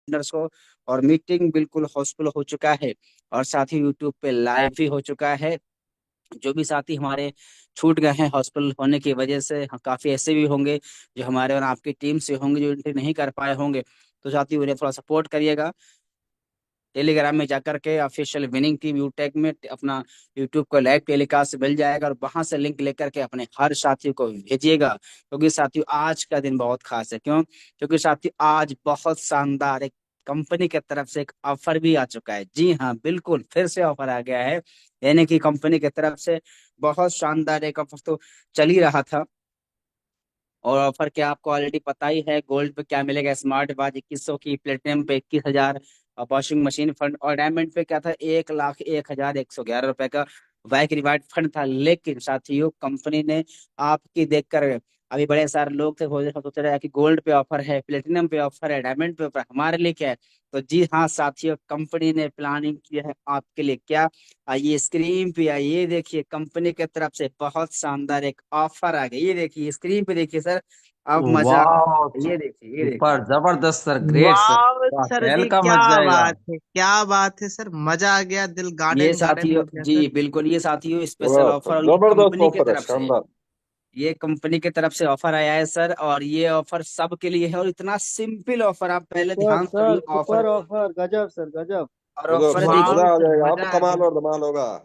Partners को। और meeting बिल्कुल हाउसफुल हो चुका है, और साथ ही यूट्यूब पे लाइव भी हो चुका है। जो भी साथी हमारे छूट गए हैं हॉस्पिटल होने की वजह से, काफी ऐसे भी होंगे जो हमारे और आपकी टीम से होंगे जो एंट्री नहीं कर पाए होंगे, तो साथी उन्हें थोड़ा सपोर्ट करिएगा। टेलीग्राम में जाकर के ऑफिशियल विनिंग टीम यूटेक में अपना यूट्यूब को लाइव टेलीकास्ट मिल जाएगा, और वहां से लिंक लेकर के अपने हर साथी को भेजिएगा, क्योंकि साथियों आज का दिन बहुत खास है। क्यों? क्योंकि साथियों आज बहुत शानदार एक कंपनी की तरफ से एक ऑफर भी आ चुका है। जी हाँ, बिल्कुल फिर से ऑफर आ गया है, यानी कि कंपनी की तरफ से बहुत शानदार एक ऑफर तो चल ही रहा था। और ऑफर क्या आपको ऑलरेडी पता ही है, गोल्ड पे क्या मिलेगा, स्मार्ट वॉच 2100 की, प्लेटिनम पे 21,000, और वॉशिंग मशीन फंड, और डायमंड पे क्या था, 1,01,111 रुपए का बाइक रिवार्ड फंड था। लेकिन साथियों कंपनी ने आपकी देखकर, अभी बड़े सारे लोग थे सोच रहे हैं कि गोल्ड पे ऑफर है, प्लेटिनम पे ऑफर है, डायमंड पे ऑफर, हमारे लिए क्या है? तो जी हाँ साथियों, कंपनी ने प्लानिंग की है आपके लिए। क्या? आइए स्क्रीन पे आइए, देखिए कंपनी की तरफ से बहुत शानदार एक ऑफर आ गई। ये देखिए स्क्रीन पे देखिए सर, अब मजा, वाह, ये देखिए, ये देखिए। सुपर जबरदस्त सर, ग्रेट सर। वाह वाह, सर पहल जी, का क्या मच जाएगा। बात है, क्या बात है सर, मजा आ गया, दिल ये गार्डन गार्डन साथियों हो गया सर। जी बिल्कुल, ये साथियों स्पेशल वाह ऑफर, सर, और ये जबरदस्त कंपनी की ऑफर है, तरफ से, शानदार। ये कंपनी की तरफ से ऑफर आया है सर। और ये ऑफर सबके लिए है, और इतना सिंपल ऑफर, आप पहले सुपर ध्यान सर, सुनिए ऑफर। सुपर ऑफर, गजब सर गजब। और गजब ऑफर सर, वाह मजा देखिए, आ सर, जाएगा, अब मजा आ कमाल गया। और धमाल होगा।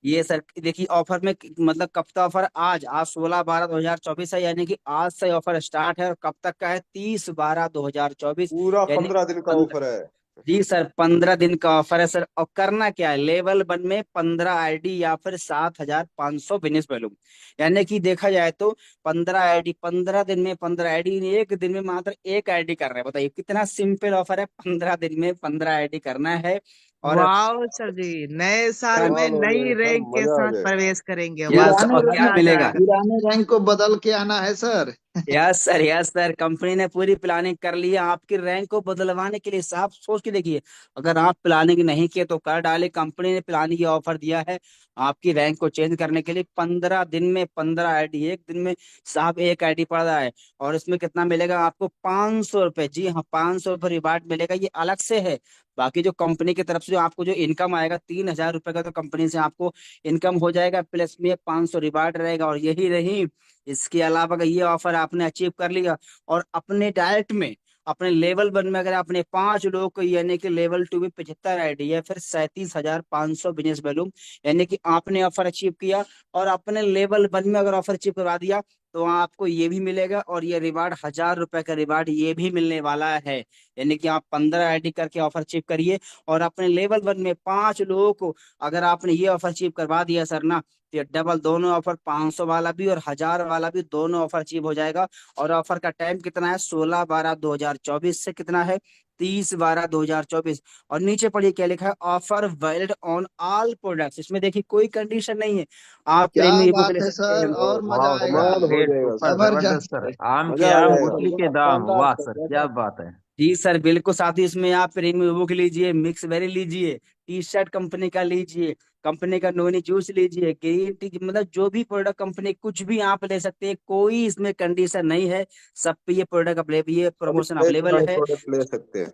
ये सर देखिए ऑफर में मतलब कब तक ऑफर, आज 16/12/2024 है, यानी कि आज से ऑफर स्टार्ट है, और कब तक का है, 30/12/2024। पूरा यानी 15 दिन का ऑफर है। जी सर 15 दिन का ऑफर है सर। और करना क्या है, लेवल 1 में 15 आईडी या फिर 7,500 बिजनेस वैल्यू, यानी कि देखा जाए तो 15 आईडी, 15 दिन में 15 आईडी, एक दिन में मात्र एक आईडी कर रहे हैं। बताइए कितना सिंपल ऑफर है, 15 दिन में 15 आईडी करना है। और वाह सर जी, नए साल में कमाल हो नई जाएगा सर, रैंक के मजा आ साथ जाएगा। प्रवेश करेंगे, यस, वाह पुराने और क्या मजा आ रैंक, मिलेगा? जाएगा। पुराने रैंक को बदल के आना है sir. Yes sir, yes sir, company ने पूरी प्लानिंग कर ली है आपकी रैंक को बदलवाने के लिए। साफ सोच के देखिए, अगर आप प्लानिंग नहीं किए तो कर डाले, कंपनी ने प्लानिंग ये ऑफर दिया है आपकी रैंक को चेंज करने के लिए। 15 दिन में 15 आईडी, एक दिन में साहब एक आईडी पड़ रहा है। और इसमें कितना मिलेगा आपको, 500 रुपये। जी हाँ, 500 रुपये रिवार्ड मिलेगा, ये अलग से है। बाकी जो कंपनी की तरफ से जो आपको जो इनकम आएगा, 3,000 रुपये का तो कंपनी से आपको इनकम हो जाएगा, प्लस में 500 रिवार्ड रहेगा। और यही नहीं, इसके अलावा अगर ये ऑफर आपने अचीव कर लिया, और अपने डायरेक्ट में अपने लेवल 1 में अगर आपने 5 लोगों को, यानी कि लेवल 2 में 75 आईडी या फिर 37,500 बिजनेस वैल्यू, यानी कि आपने ऑफर अचीव किया, और अपने लेवल 1 में अगर ऑफर अचीव करवा दिया, तो आपको ये भी मिलेगा, और ये रिवार्ड 1,000 रुपए का रिवार्ड ये भी मिलने वाला है। यानी कि आप 15 आईडी करके ऑफर अचीव करिए, और अपने लेवल 1 में 5 लोगों को अगर आपने ये ऑफर अचीव करवा दिया सर ना, तो ये डबल दोनों ऑफर, 500 वाला भी और 1,000 वाला भी, दोनों ऑफर अचीव हो जाएगा। और ऑफर का टाइम कितना है, 16/12/2024 से कितना है, 30/12/2024। और नीचे पढ़िए क्या लिखा है, offer valid on all products. इसमें देखिए कोई कंडीशन नहीं है, आप क्या प्रीमियम बुक ले बात है सकते सर, हैं। और मजा वाह आएगा। सर, कमाल हो ग्रेट, जाएगा सुपर सर, जबरदस्त जबरदस्त। सर। आम के मजा आ आम, जाएगा। गुठली के वाह, दाम। शानदार वाह सर, सर, क्या गजब। बात है। जी सर बिल्कुल, साथ ही इसमें आप प्रीमियम बुक लीजिए, मिक्स वेरी लीजिए, टी शर्ट कंपनी का लीजिए, कंपनी का नोनी जूस लीजिए, ग्रीन टी, मतलब जो भी प्रोडक्ट कंपनी, कुछ भी आप ले सकते हैं, कोई इसमें कंडीशन नहीं है। सब पे ये प्रोडक्ट अवेलेबल, ये सभी प्रमोशन एक अवेलेबल है। प्रोडक्ट ले सकते हैं।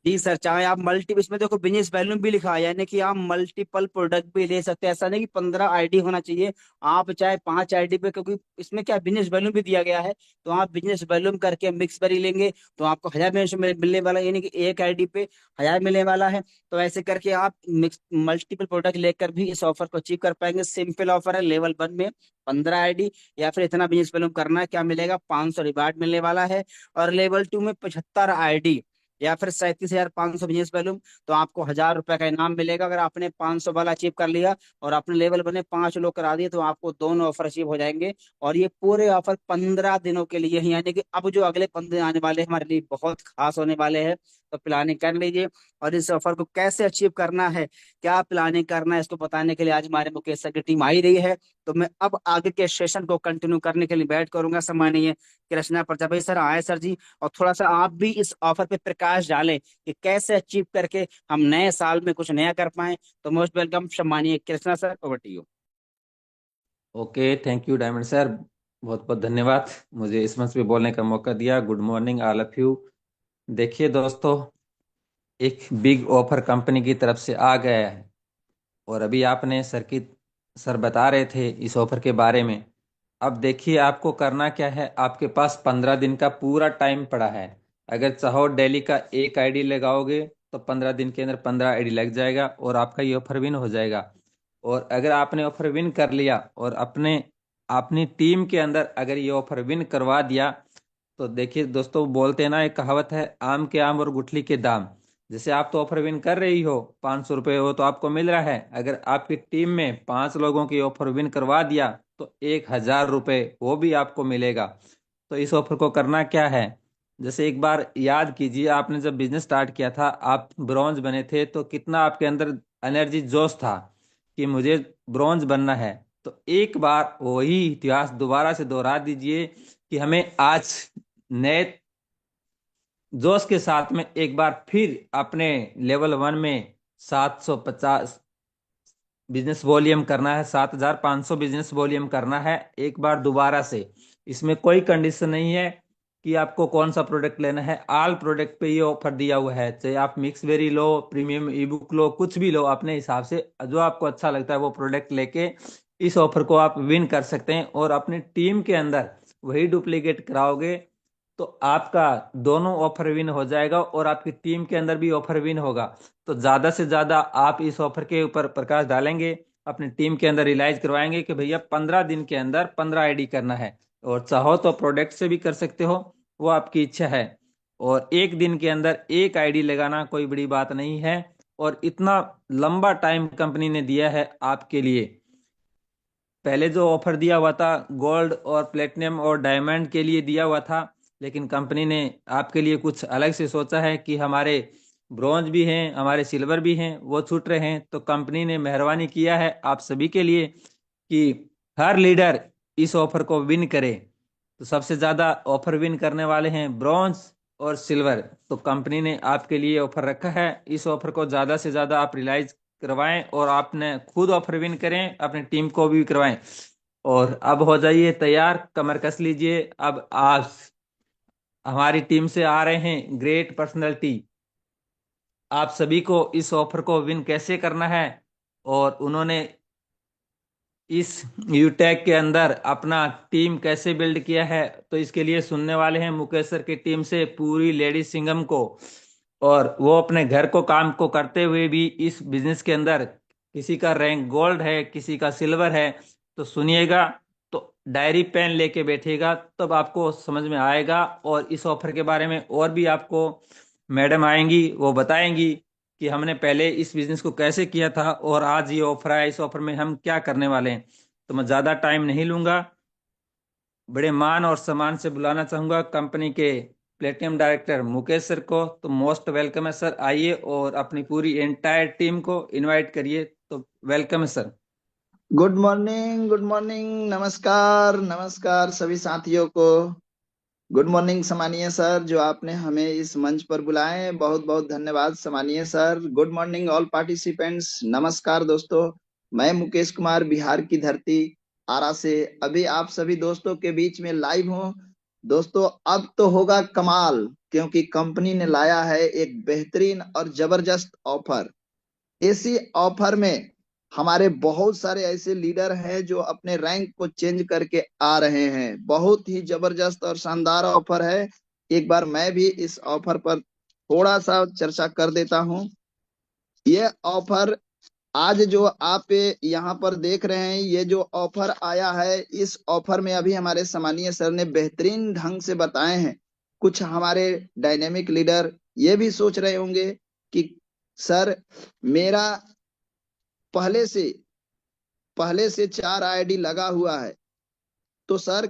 जी सर, चाहे आप मल्टी, इसमें देखो बिजनेस वैल्यू भी लिखा है, यानी कि आप मल्टीपल प्रोडक्ट भी ले सकते हैं। ऐसा नहीं कि 15 आईडी होना चाहिए, आप चाहे 5 आईडी पे, क्योंकि इसमें क्या बिजनेस वैल्यू भी दिया गया है। तो आप बिजनेस वैल्यू करके मिक्स बेरी लेंगे, तो आपको 1,000 मिलने वाला है, यानी कि एक आईडी पे 1,000 मिलने वाला है। तो ऐसे करके आप मिक्स मल्टीपल प्रोडक्ट लेकर भी इस ऑफर को अचीव कर पाएंगे। सिंपल ऑफर है, लेवल 1 में 15 आईडी या फिर इतना बिजनेस वैल्यू करना है, क्या मिलेगा, 500 रिवार्ड मिलने वाला है। और लेवल 2 में 75 आईडी या फिर 37,500 बिजनेस वैल्यू, तो आपको 1,000 रुपए का इनाम मिलेगा अगर आपने 500 वाला अचीव कर लिया। और अपने लेवल बने 5 लोग करा दिए, तो आपको दोनों ऑफर अचीव हो जाएंगे। और ये पूरे ऑफर 15 दिनों के लिए ही, यानी कि अब जो अगले 15 दिन आने वाले हैं हमारे लिए बहुत खास होने वाले हैं। तो प्लानिंग कर लीजिए। और इस ऑफर को कैसे अचीव करना है, क्या प्लानिंग करना है, इसको बताने के लिए आज हमारे मुकेश सर की टीम आई रही है। तो मैं अब आगे के सेशन को कंटिन्यू करने के लिए बैठ करूंगा। सम्मानीय कृष्णा प्रजापति सर आए सर जी, और थोड़ा सा आप भी इस ऑफर पे प्रकाश डालें कि कैसे अचीव करके हम नए साल में कुछ नया कर पाए। तो मोस्ट वेलकम सम्मानीय Krishna sir, over to you. Okay, thank you diamond sir, बहुत बहुत धन्यवाद मुझे इस मंच पे बोलने का मौका दिया। Good morning all of you. देखिए दोस्तों, एक बिग ऑफर कंपनी की तरफ से आ गया है। और अभी आपने सर बता रहे थे इस ऑफर के बारे में। अब देखिए आपको करना क्या है, आपके पास 15 दिन का पूरा टाइम पड़ा है। अगर चाहो डेली का एक आईडी लगाओगे तो 15 दिन के अंदर 15 आईडी लग जाएगा और आपका ये ऑफर विन हो जाएगा। और अगर आपने ऑफर विन कर लिया और अपने अपनी टीम के अंदर अगर ये ऑफर विन करवा दिया, तो देखिए दोस्तों, बोलते हैं ना, एक कहावत है, आम के आम और गुठली के दाम। जैसे आप तो ऑफर विन कर रही हो, 500 रुपये हो तो आपको मिल रहा है। अगर आपकी टीम में 5 लोगों की ऑफर विन करवा दिया तो 1,000 रुपये वो भी आपको मिलेगा। तो इस ऑफर को करना क्या है, जैसे एक बार याद कीजिए, आपने जब बिजनेस स्टार्ट किया था, आप ब्रॉन्ज बने थे, तो कितना आपके अंदर एनर्जी जोश था कि मुझे ब्रॉन्ज बनना है। तो एक बार वही इतिहास दोबारा से दोहरा दीजिए कि हमें आज नए जोश के साथ में एक बार फिर अपने लेवल 1 में 750 बिजनेस वॉल्यूम करना है, 7,500 बिजनेस वॉल्यूम करना है एक बार दोबारा से। इसमें कोई कंडीशन नहीं है कि आपको कौन सा प्रोडक्ट लेना है, ऑल प्रोडक्ट पे ये ऑफर दिया हुआ है। चाहे आप मिक्स वेरी लो, प्रीमियम ई बुक लो, कुछ भी लो, अपने हिसाब से जो आपको अच्छा लगता है वो प्रोडक्ट लेके इस ऑफर को आप विन कर सकते हैं। और अपनी टीम के अंदर वही डुप्लीकेट कराओगे तो आपका दोनों ऑफर विन हो जाएगा और आपकी टीम के अंदर भी ऑफर विन होगा। तो ज्यादा से ज्यादा आप इस ऑफर के ऊपर प्रकाश डालेंगे, अपनी टीम के अंदर रियलाइज करवाएंगे कि भैया 15 दिन के अंदर 15 आईडी करना है। और चाहो तो प्रोडक्ट से भी कर सकते हो, वो आपकी इच्छा है। और एक दिन के अंदर एक आईडी लगाना कोई बड़ी बात नहीं है। और इतना लंबा टाइम कंपनी ने दिया है आपके लिए। पहले जो ऑफर दिया हुआ था गोल्ड और प्लेटिनम और डायमंड के लिए दिया हुआ था, लेकिन कंपनी ने आपके लिए कुछ अलग से सोचा है कि हमारे ब्रॉन्ज भी हैं, हमारे सिल्वर भी हैं, वो छूट रहे हैं। तो कंपनी ने मेहरबानी किया है आप सभी के लिए कि हर लीडर इस ऑफर को विन करे। तो सबसे ज्यादा ऑफर विन करने वाले हैं ब्रॉन्ज और सिल्वर। तो कंपनी ने आपके लिए ऑफर रखा है, इस ऑफर को ज्यादा से ज्यादा आप रियलाइज करवाएं और आपने खुद ऑफर विन करें, अपनी टीम को भी करवाएं। और अब हो जाइए तैयार, कमर कस लीजिए। अब आज हमारी टीम से आ रहे हैं ग्रेट पर्सनैलिटी, आप सभी को इस ऑफर को विन कैसे करना है। और उन्होंने इस यूटेक के अंदर अपना टीम कैसे बिल्ड किया है, तो इसके लिए सुनने वाले हैं मुकेश सर की टीम से पूरी लेडी सिंघम को। और वो अपने घर को काम को करते हुए भी इस बिजनेस के अंदर, किसी का रैंक गोल्ड है, किसी का सिल्वर है। तो सुनिएगा, तो डायरी पेन लेके बैठिएगा, तब आपको समझ में आएगा। और इस ऑफर के बारे में और भी आपको मैडम आएंगी, वो बताएंगी कि हमने पहले इस बिजनेस को कैसे किया था और आज ये ऑफर है, इस ऑफर में हम क्या करने वाले हैं। तो मैं ज़्यादा टाइम नहीं लूंगा, बड़े मान और सम्मान से बुलाना चाहूंगा कंपनी के प्लेटिनम डायरेक्टर मुकेश सर को। तो मोस्ट वेलकम है सर, आइए और अपनी पूरी एंटायर टीम को इनवाइट करिए। तो वेलकम है sir. Good morning, good morning, नमस्कार नमस्कार सभी साथियों को। गुड मॉर्निंग सम्मानीय सर, जो आपने हमें इस मंच पर बुलाए, बहुत बहुत धन्यवाद सम्मानीय sir. Good morning all participants, नमस्कार दोस्तों। मैं मुकेश कुमार, बिहार की धरती, आरा से अभी आप सभी दोस्तों के बीच में लाइव हूँ। दोस्तों अब तो होगा कमाल, क्योंकि कंपनी ने लाया है एक बेहतरीन और जबरदस्त ऑफर। इसी ऑफर में हमारे बहुत सारे ऐसे लीडर हैं जो अपने रैंक को चेंज करके आ रहे हैं। बहुत ही जबरदस्त और शानदार ऑफर है। एक बार मैं भी इस ऑफर पर थोड़ा सा चर्चा कर देता हूं। ये ऑफर आज जो आप यहाँ पर देख रहे हैं, ये जो ऑफर आया है, इस ऑफर में अभी हमारे सम्मानीय सर ने बेहतरीन ढंग से बताए हैं। कुछ हमारे डायनेमिक लीडर ये भी सोच रहे होंगे कि सर मेरा पहले से पहले से 4 आईडी लगा हुआ है, तो सर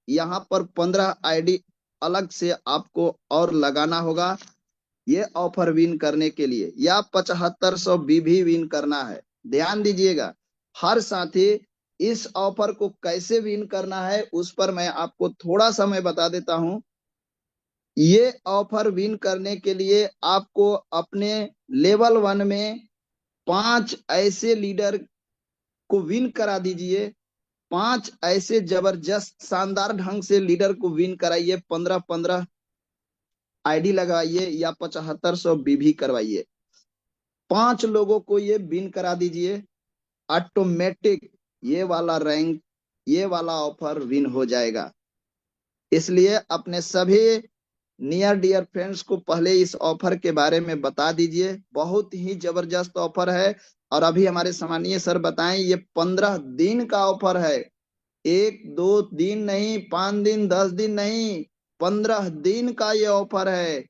यहाँ पर 15 आईडी अलग से आपको और लगाना होगा ये ऑफर विन करने के लिए, या 7500 भी विन करना है। ध्यान दीजिएगा हर साथी, इस ऑफर को कैसे विन करना है उस पर मैं आपको थोड़ा सा मैं बता देता हूं। ये ऑफर विन करने के लिए आपको अपने लेवल 1 में 5 ऐसे लीडर को विन करा दीजिए। 5 ऐसे जबरदस्त शानदार ढंग से लीडर को विन कराइए, 15-15 आईडी लगवाइए या 7500 बीबी करवाइए। 5 लोगों को ये विन करा दीजिए, ऑटोमेटिक ये वाला रैंक, ये वाला ऑफर विन हो जाएगा। इसलिए अपने सभी नियर डियर फ्रेंड्स को पहले इस ऑफर के बारे में बता दीजिए। बहुत ही जबरदस्त ऑफर है। और अभी हमारे सम्मानीय सर बताएं, ये 15 दिन का ऑफर है। 1 2 दिन नहीं, 5 दिन 10 दिन नहीं, 15 दिन का ये ऑफर है।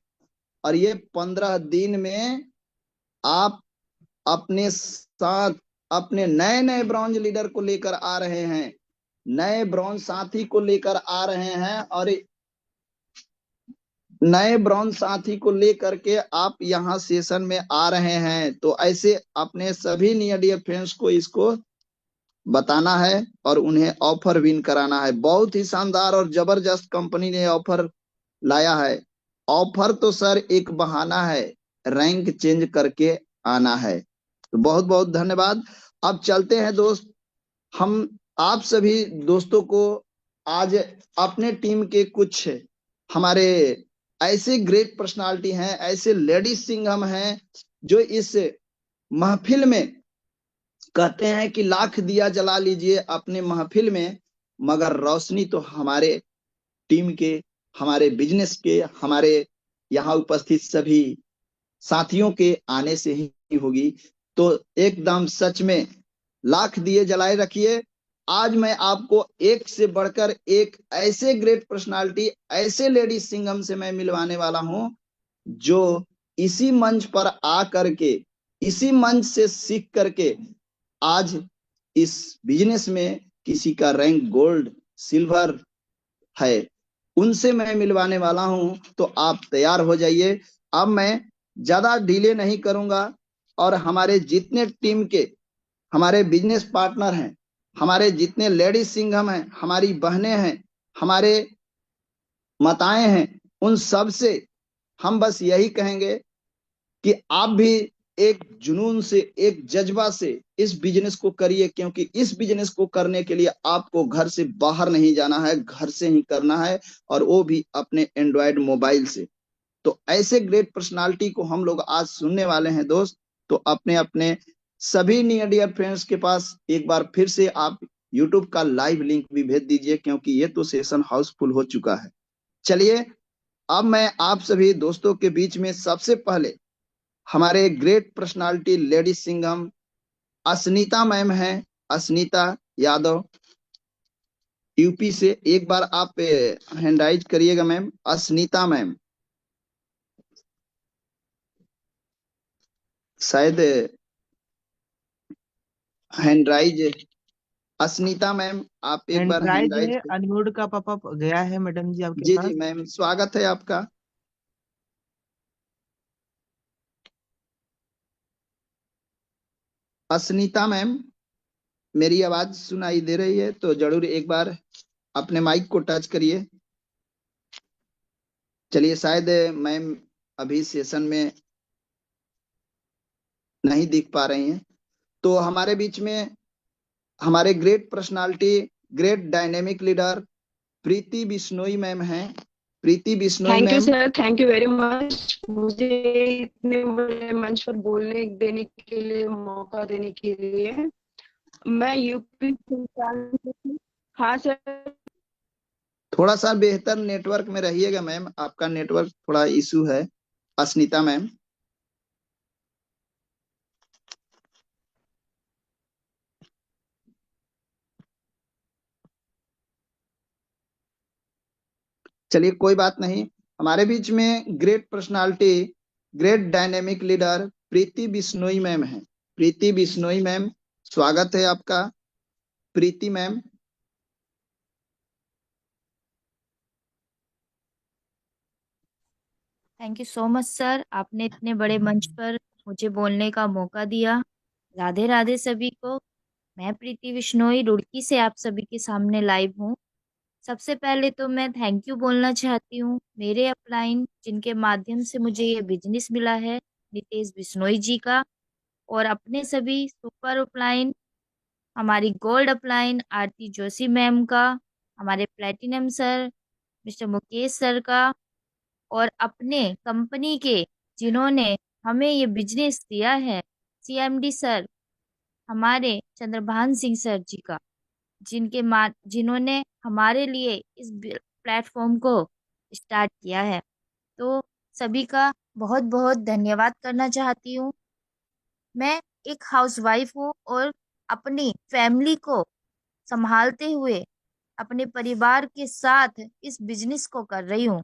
और ये 15 दिन में आप अपने साथ अपने नए नए ब्रॉन्ज लीडर को लेकर आ रहे हैं, नए ब्रॉन्ज साथी को लेकर आ रहे हैं। और नए ब्रॉन्ज साथी को लेकर के आप यहाँ सेशन में आ रहे हैं। तो ऐसे अपने सभी नियर डियर फ्रेंड्स को इसको बताना है और उन्हें ऑफर विन कराना है। बहुत ही शानदार और जबरदस्त कंपनी ने ऑफर लाया है। ऑफर तो सर एक बहाना है, रैंक चेंज करके आना है। तो बहुत बहुत धन्यवाद। अब चलते हैं दोस्त, हम आप सभी दोस्तों को आज अपने टीम के कुछ हमारे ऐसे ग्रेट पर्सनालिटी हैं, ऐसे लेडीज सिंघम हैं जो इस महफिल में कहते हैं कि लाख दिया जला लीजिए अपने महफिल में, मगर रोशनी तो हमारे टीम के, हमारे बिजनेस के, हमारे यहाँ उपस्थित सभी साथियों के आने से ही होगी। तो एकदम सच में लाख दिए जलाए रखिए। आज मैं आपको एक से बढ़कर एक ऐसे ग्रेट पर्सनालिटी, ऐसे लेडीज सिंघम से मैं मिलवाने वाला हूं जो इसी मंच पर आ करके, इसी मंच से सीख करके आज इस बिजनेस में किसी का रैंक गोल्ड, सिल्वर है, उनसे मैं मिलवाने वाला हूं। तो आप तैयार हो जाइए। अब मैं ज्यादा डिले नहीं करूंगा और हमारे जितने टीम के हमारे बिजनेस पार्टनर हैं, हमारे जितने लेडीज सिंघम हैं, हमारी बहनें हैं, हमारे माताएं हैं, उन सब से हम बस यही कहेंगे कि आप भी एक जुनून से, एक जज्बा से इस बिजनेस को करिए, क्योंकि इस बिजनेस को करने के लिए आपको घर से बाहर नहीं जाना है, घर से ही करना है, और वो भी अपने एंड्रॉयड मोबाइल से। तो ऐसे ग्रेट पर्सनालिटी को हम लोग आज सुनने वाले हैं दोस्त। तो अपने अपने सभी नियर डियर फ्रेंड्स के पास एक बार फिर से आप यूट्यूब का लाइव लिंक भी भेज दीजिए, क्योंकि ये तो सेशन हाउसफुल हो चुका है। चलिए, अब मैं आप सभी दोस्तों के बीच में सबसे पहले हमारे great personality ladies Singham Asnita ma'am है, अस्नीता यादव, यूपी से। एक बार आप हैंड राइज करिएगा मैम, अस्नीता मैम। शायद हैंड राइज, अस्नीता मैम आप एक बार हैंड एंड्राइड राइज है, अनम्यूट का पॉपअप गया है मैडम जी आपके जी जी पास। मैम, स्वागत है आपका। अस्नीता मैम, मेरी आवाज सुनाई दे रही है तो जरूर एक बार अपने माइक को टच करिए। चलिए, शायद मैम अभी सेशन में नहीं दिख पा रही हैं। तो हमारे बीच में हमारे great personality, great dynamic leader Preeti Bishnoi ma'am हैं। Preeti Bishnoi thank you ma'am, sir, thank you very much मुझे इतने बड़े मंच पर बोलने देने के लिए, मौका देने के लिए। मैं यूपी से। हाँ सर। थोड़ा सा बेहतर नेटवर्क में रहिएगा मैम, आपका नेटवर्क थोड़ा इशू है। अस्मिता मैम, चलिए कोई बात नहीं। हमारे बीच में great personality, great dynamic leader Preeti Bishnoi ma'am है। प्रीति बिश्नोई मैम, स्वागत है आपका। Preeti ma'am, thank you so much sir, आपने इतने बड़े मंच पर मुझे बोलने का मौका दिया। राधे राधे सभी को। मैं प्रीति बिश्नोई रुड़की से आप सभी के सामने लाइव हूँ। सबसे पहले तो मैं थैंक यू बोलना चाहती हूँ मेरे अपलाइन, जिनके माध्यम से मुझे ये बिजनेस मिला है, नितेश बिश्नोई जी का। और अपने सभी सुपर अपलाइन, हमारी गोल्ड अपलाइन आरती जोशी मैम का, हमारे platinum sir mister Mukesh sir का, और अपने कंपनी के जिन्होंने हमें ये बिजनेस दिया है, सीएमडी सर हमारे चंद्रभान सिंह सर जी का, जिन्होंने हमारे लिए इस प्लेटफॉर्म को स्टार्ट किया है। तो सभी का बहुत बहुत धन्यवाद करना चाहती हूँ। मैं एक हाउसवाइफ हूँ और अपनी फैमिली को संभालते हुए अपने परिवार के साथ इस बिजनेस को कर रही हूँ।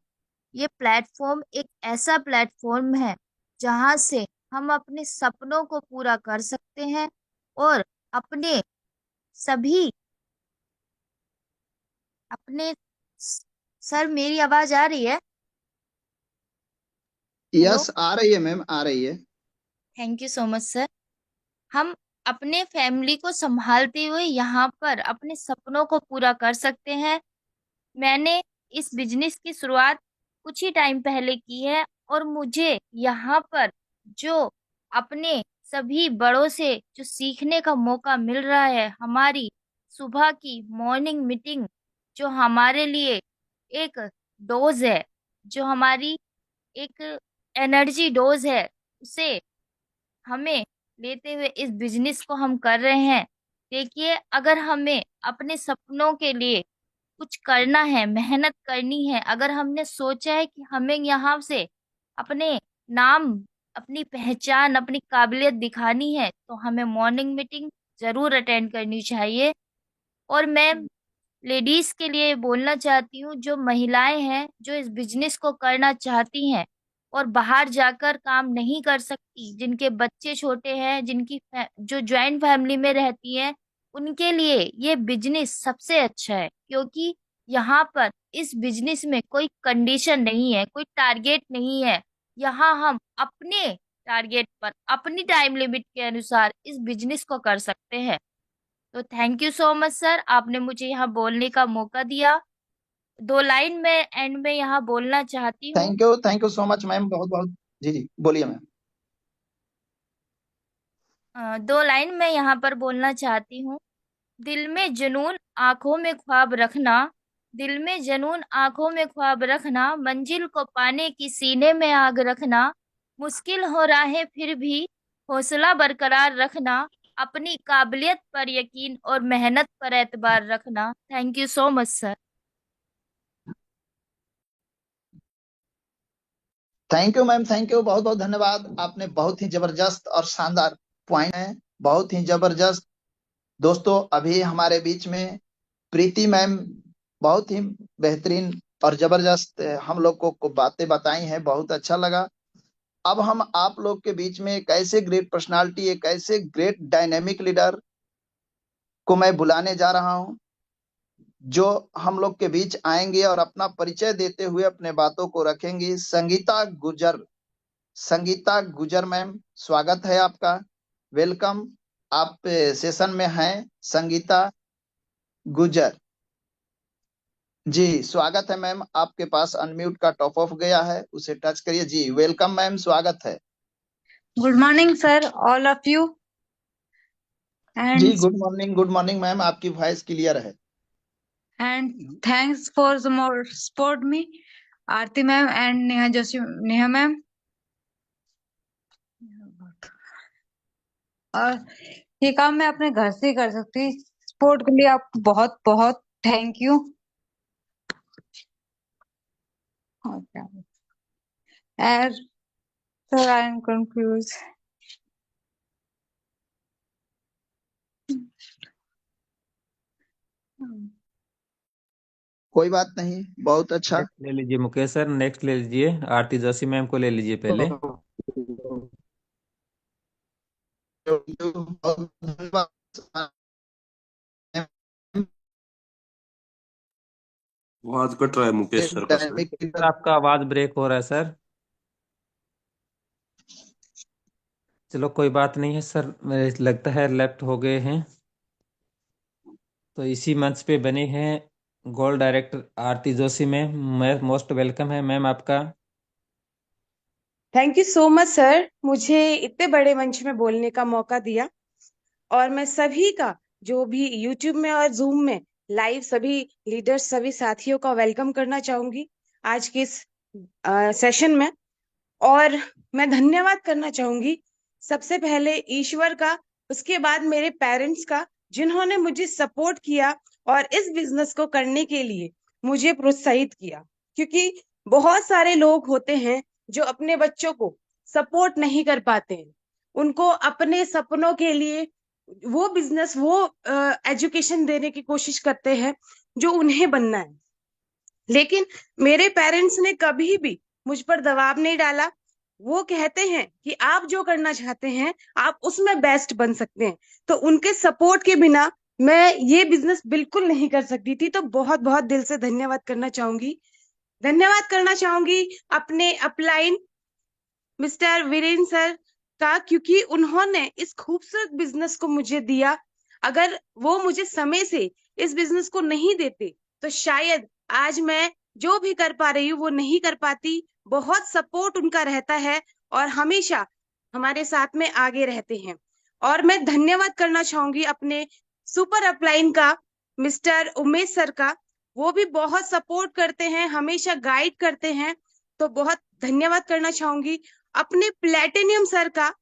ये प्लेटफॉर्म एक ऐसा प्लेटफॉर्म है जहाँ से हम अपने सपनों को पूरा कर सकते हैं और अपने सभी अपने सर मेरी आवाज आ रही है? हेलो, यस, आ रही है मैम, आ रही है। Thank you so much sir. हम अपने फैमिली को संभालते हुए यहाँ पर अपने सपनों को पूरा कर सकते हैं। मैंने इस बिजनेस की शुरुआत कुछ ही टाइम पहले की है और मुझे यहाँ पर जो अपने सभी बड़ों से जो सीखने का मौका मिल रहा है, हमारी सुबह की मॉर्निंग मीटिंग जो हमारे लिए एक डोज है, जो हमारी एक एनर्जी डोज है, उसे हमें लेते हुए इस बिजनेस को हम कर रहे हैं। देखिए, अगर हमें अपने सपनों के लिए कुछ करना है, मेहनत करनी है, अगर हमने सोचा है कि हमें यहाँ से अपने नाम, अपनी पहचान, अपनी काबिलियत दिखानी है, तो हमें मॉर्निंग मीटिंग जरूर अटेंड करनी चाहिए। और मैं लेडीज के लिए बोलना चाहती हूँ, जो महिलाएं हैं जो इस बिजनेस को करना चाहती हैं और बाहर जाकर काम नहीं कर सकती, जिनके बच्चे छोटे हैं, जो ज्वाइंट फैमिली में रहती हैं, उनके लिए ये बिजनेस सबसे अच्छा है। क्योंकि यहाँ पर इस बिजनेस में कोई कंडीशन नहीं है, कोई टारगेट नहीं है। यहाँ हम अपने टारगेट पर अपनी टाइम लिमिट के अनुसार इस बिजनेस को कर सकते हैं। तो thank you so much sir, आपने मुझे यहाँ बोलने का मौका दिया। 2 लाइन में एंड में यहाँ बोलना चाहती हूँ। Thank you so much ma'am, बहुत बहुत। जी जी, बोलिए मैम। 2 लाइन में यहाँ पर बोलना चाहती हूँ। दिल में जुनून आंखों में ख्वाब रखना, दिल में जुनून आंखों में ख्वाब रखना, मंजिल को पाने की सीने में आग रखना, मुश्किल हो राहें फिर भी हौसला बरकरार रखना, अपनी काबिलियत पर यकीन और मेहनत पर एतबार रखना। Thank you so much sir. Thank you ma'am, thank you, बहुत बहुत धन्यवाद। आपने बहुत ही जबरदस्त और शानदार पॉइंट है, बहुत ही जबरदस्त। दोस्तों, अभी हमारे बीच में प्रीति मैम बहुत ही बेहतरीन और जबरदस्त हम लोग को बातें बताई हैं, बहुत अच्छा लगा। अब हम आप लोग के बीच में एक ऐसे ग्रेट पर्सनालिटी, एक ऐसे ग्रेट डायनेमिक लीडर को मैं बुलाने जा रहा हूं, जो हम लोग के बीच आएंगे और अपना परिचय देते हुए अपने बातों को रखेंगी। संगीता गुजर, संगीता गुजर मैम, स्वागत है आपका, वेलकम। आप सेशन में हैं संगीता गुजर जी, स्वागत है मैम। आपके पास अनम्यूट का टॉप ऑफ गया है, उसे टच करिए जी। वेलकम मैम, स्वागत है। Good morning, sir, all of you. जी, And गुड मॉर्निंग मैम, आपकी वॉइस क्लियर है। thanks for the more support me, Aarti ma'am and Neha ma'am. और ये काम मैं अपने घर से ही कर सकती हूँ। सपोर्ट के लिए आपको बहुत बहुत thank you. Sir, I am confused. कोई बात नहीं, बहुत अच्छा। नेक्स्ट ले लीजिए मुकेश सर, नेक्स्ट ले लीजिए आरती जोशी मैम को ले लीजिए पहले। आवाज कट रहा है मुकेश सर का सर। सर आपका आवाज ब्रेक हो रहा है सर। चलो कोई बात नहीं है सर, मुझे लगता है लेफ्ट हो गए हैं। तो इसी मंच पे बने हैं गोल्ड डायरेक्टर आरती जोशी मैम, मैं मोस्ट वेलकम है मैम आपका। Thank you so much sir, मुझे इतने बड़े मंच में बोलने का मौका दिया। और मैं सभी का, जो भी यूट्यूब में और जूम में लाइव सभी लीडर्स, सभी साथियों का वेलकम करना चाहूंगी आज के इस सेशन में। और मैं धन्यवाद करना चाहूंगी सबसे पहले ईश्वर का, उसके बाद मेरे पेरेंट्स का, जिन्होंने मुझे सपोर्ट किया और इस बिजनेस को करने के लिए मुझे प्रोत्साहित किया। क्योंकि बहुत सारे लोग होते हैं जो अपने बच्चों को सपोर्ट नहीं कर पाते हैं, उनको अपने सपनों के लिए वो बिजनेस, वो एजुकेशन देने की कोशिश करते हैं जो उन्हें बनना है। लेकिन मेरे पेरेंट्स ने कभी भी मुझ पर दबाव नहीं डाला। वो कहते हैं कि आप जो करना चाहते हैं आप उसमें बेस्ट बन सकते हैं। तो उनके सपोर्ट के बिना मैं ये बिजनेस बिल्कुल नहीं कर सकती थी। तो बहुत बहुत दिल से धन्यवाद करना चाहूंगी। धन्यवाद करना चाहूंगी अपने अपलाइन मिस्टर वीरेन सर का, क्योंकि उन्होंने इस खूबसूरत बिजनेस को मुझे दिया। अगर वो मुझे समय से इस बिजनेस को नहीं देते तो शायद आज मैं जो भी कर पा रही हूँ वो नहीं कर पाती। बहुत सपोर्ट उनका रहता है और हमेशा हमारे साथ में आगे रहते हैं। और मैं धन्यवाद करना चाहूंगी अपने सुपर अपलाइन का, मिस्टर उमेश सर का। वो भी बहुत सपोर्ट करते हैं, हमेशा गाइड करते हैं। तो बहुत धन्यवाद करना चाहूंगी अपने प्लेटिनियम सर का,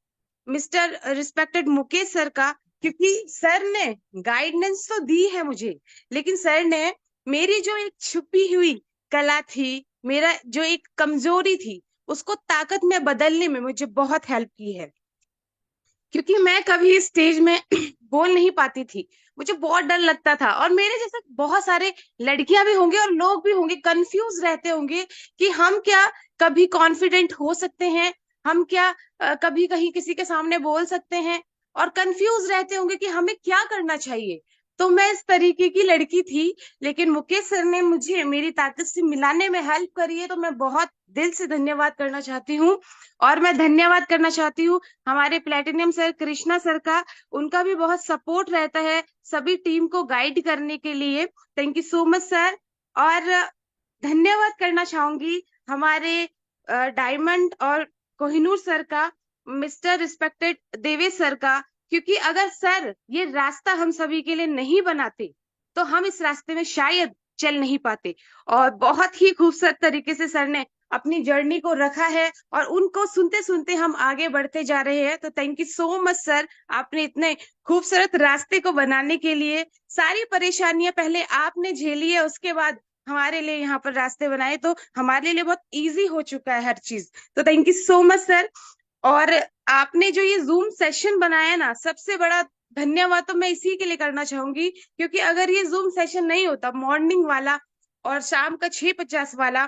मिस्टर रिस्पेक्टेड मुकेश सर का। क्योंकि सर ने गाइडेंस तो दी है मुझे, लेकिन सर ने मेरी जो एक छुपी हुई कला थी, मेरा जो एक कमजोरी थी, उसको ताकत में बदलने में मुझे बहुत हेल्प की है। क्योंकि मैं कभी स्टेज में बोल नहीं पाती थी, मुझे बहुत डर लगता था। और मेरे जैसे बहुत सारे लड़कियां भी होंगे और लोग भी होंगे, कंफ्यूज रहते होंगे कि हम क्या कभी कॉन्फिडेंट हो सकते हैं, हम क्या कभी कहीं किसी के सामने बोल सकते हैं, और कंफ्यूज रहते होंगे कि हमें क्या करना चाहिए। तो मैं इस तरीके की लड़की थी, लेकिन मुकेश सर ने मुझे मेरी ताकत से मिलाने में हेल्प करी है। तो मैं बहुत दिल से धन्यवाद करना चाहती हूँ। और मैं धन्यवाद करना चाहती हूँ हमारे प्लेटिनियम सर कृष्णा सर का। उनका भी बहुत सपोर्ट रहता है सभी टीम को गाइड करने के लिए। Thank you so much sir. और धन्यवाद करना चाहूंगी हमारे डायमंड और कोहिनूर सर का, मिस्टर रिस्पेक्टेड देवेश सर का। क्योंकि अगर सर ये रास्ता हम सभी के लिए नहीं बनाते तो हम इस रास्ते में शायद चल नहीं पाते। और बहुत ही खूबसूरत तरीके से सर ने अपनी जर्नी को रखा है और उनको सुनते सुनते हम आगे बढ़ते जा रहे हैं। तो thank you so much sir, आपने इतने खूबसूरत रास्ते को बनाने के लिए। सारी परेशानियां पहले आपने झेली है, उसके बाद हमारे लिए यहाँ पर रास्ते बनाए, तो हमारे लिए बहुत इजी हो चुका है हर चीज। तो thank you so much sir. और आपने जो ये जूम सेशन बनाया ना, सबसे बड़ा धन्यवाद तो मैं इसी के लिए करना चाहूंगी। क्योंकि अगर ये जूम सेशन नहीं होता मॉर्निंग वाला और शाम का 6:50 वाला,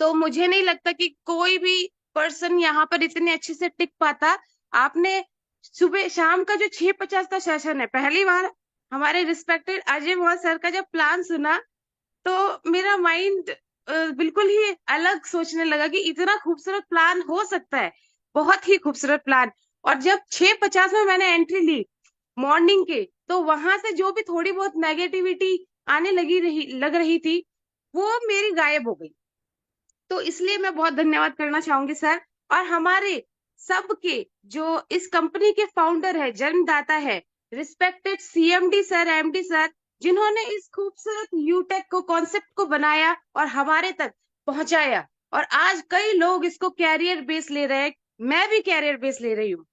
तो मुझे नहीं लगता कि कोई भी पर्सन यहाँ पर इतने अच्छे से टिक पाता। आपने सुबह शाम का जो 6:50 का सेशन है, पहली बार हमारे रिस्पेक्टेड अजय मोहन सर का जब प्लान सुना तो मेरा माइंड बिल्कुल ही अलग सोचने लगा कि इतना खूबसूरत प्लान हो सकता है। बहुत ही खूबसूरत प्लान। और जब 6:50 में मैंने एंट्री ली मॉर्निंग के, तो वहां से जो भी थोड़ी बहुत नेगेटिविटी आने लग रही थी, वो मेरी गायब हो गई। तो इसलिए मैं बहुत धन्यवाद करना चाहूंगी सर। और हमारे सबके जो इस कंपनी के फाउंडर है, जन्मदाता है, respected CMD sir, MD sir, जिन्होंने इस खूबसूरत यूटेक को, कॉन्सेप्ट को बनाया और हमारे तक पहुंचाया। और आज कई लोग इसको कैरियर बेस ले रहे हैं, मैं भी कैरियर बेस ले रही हूँ।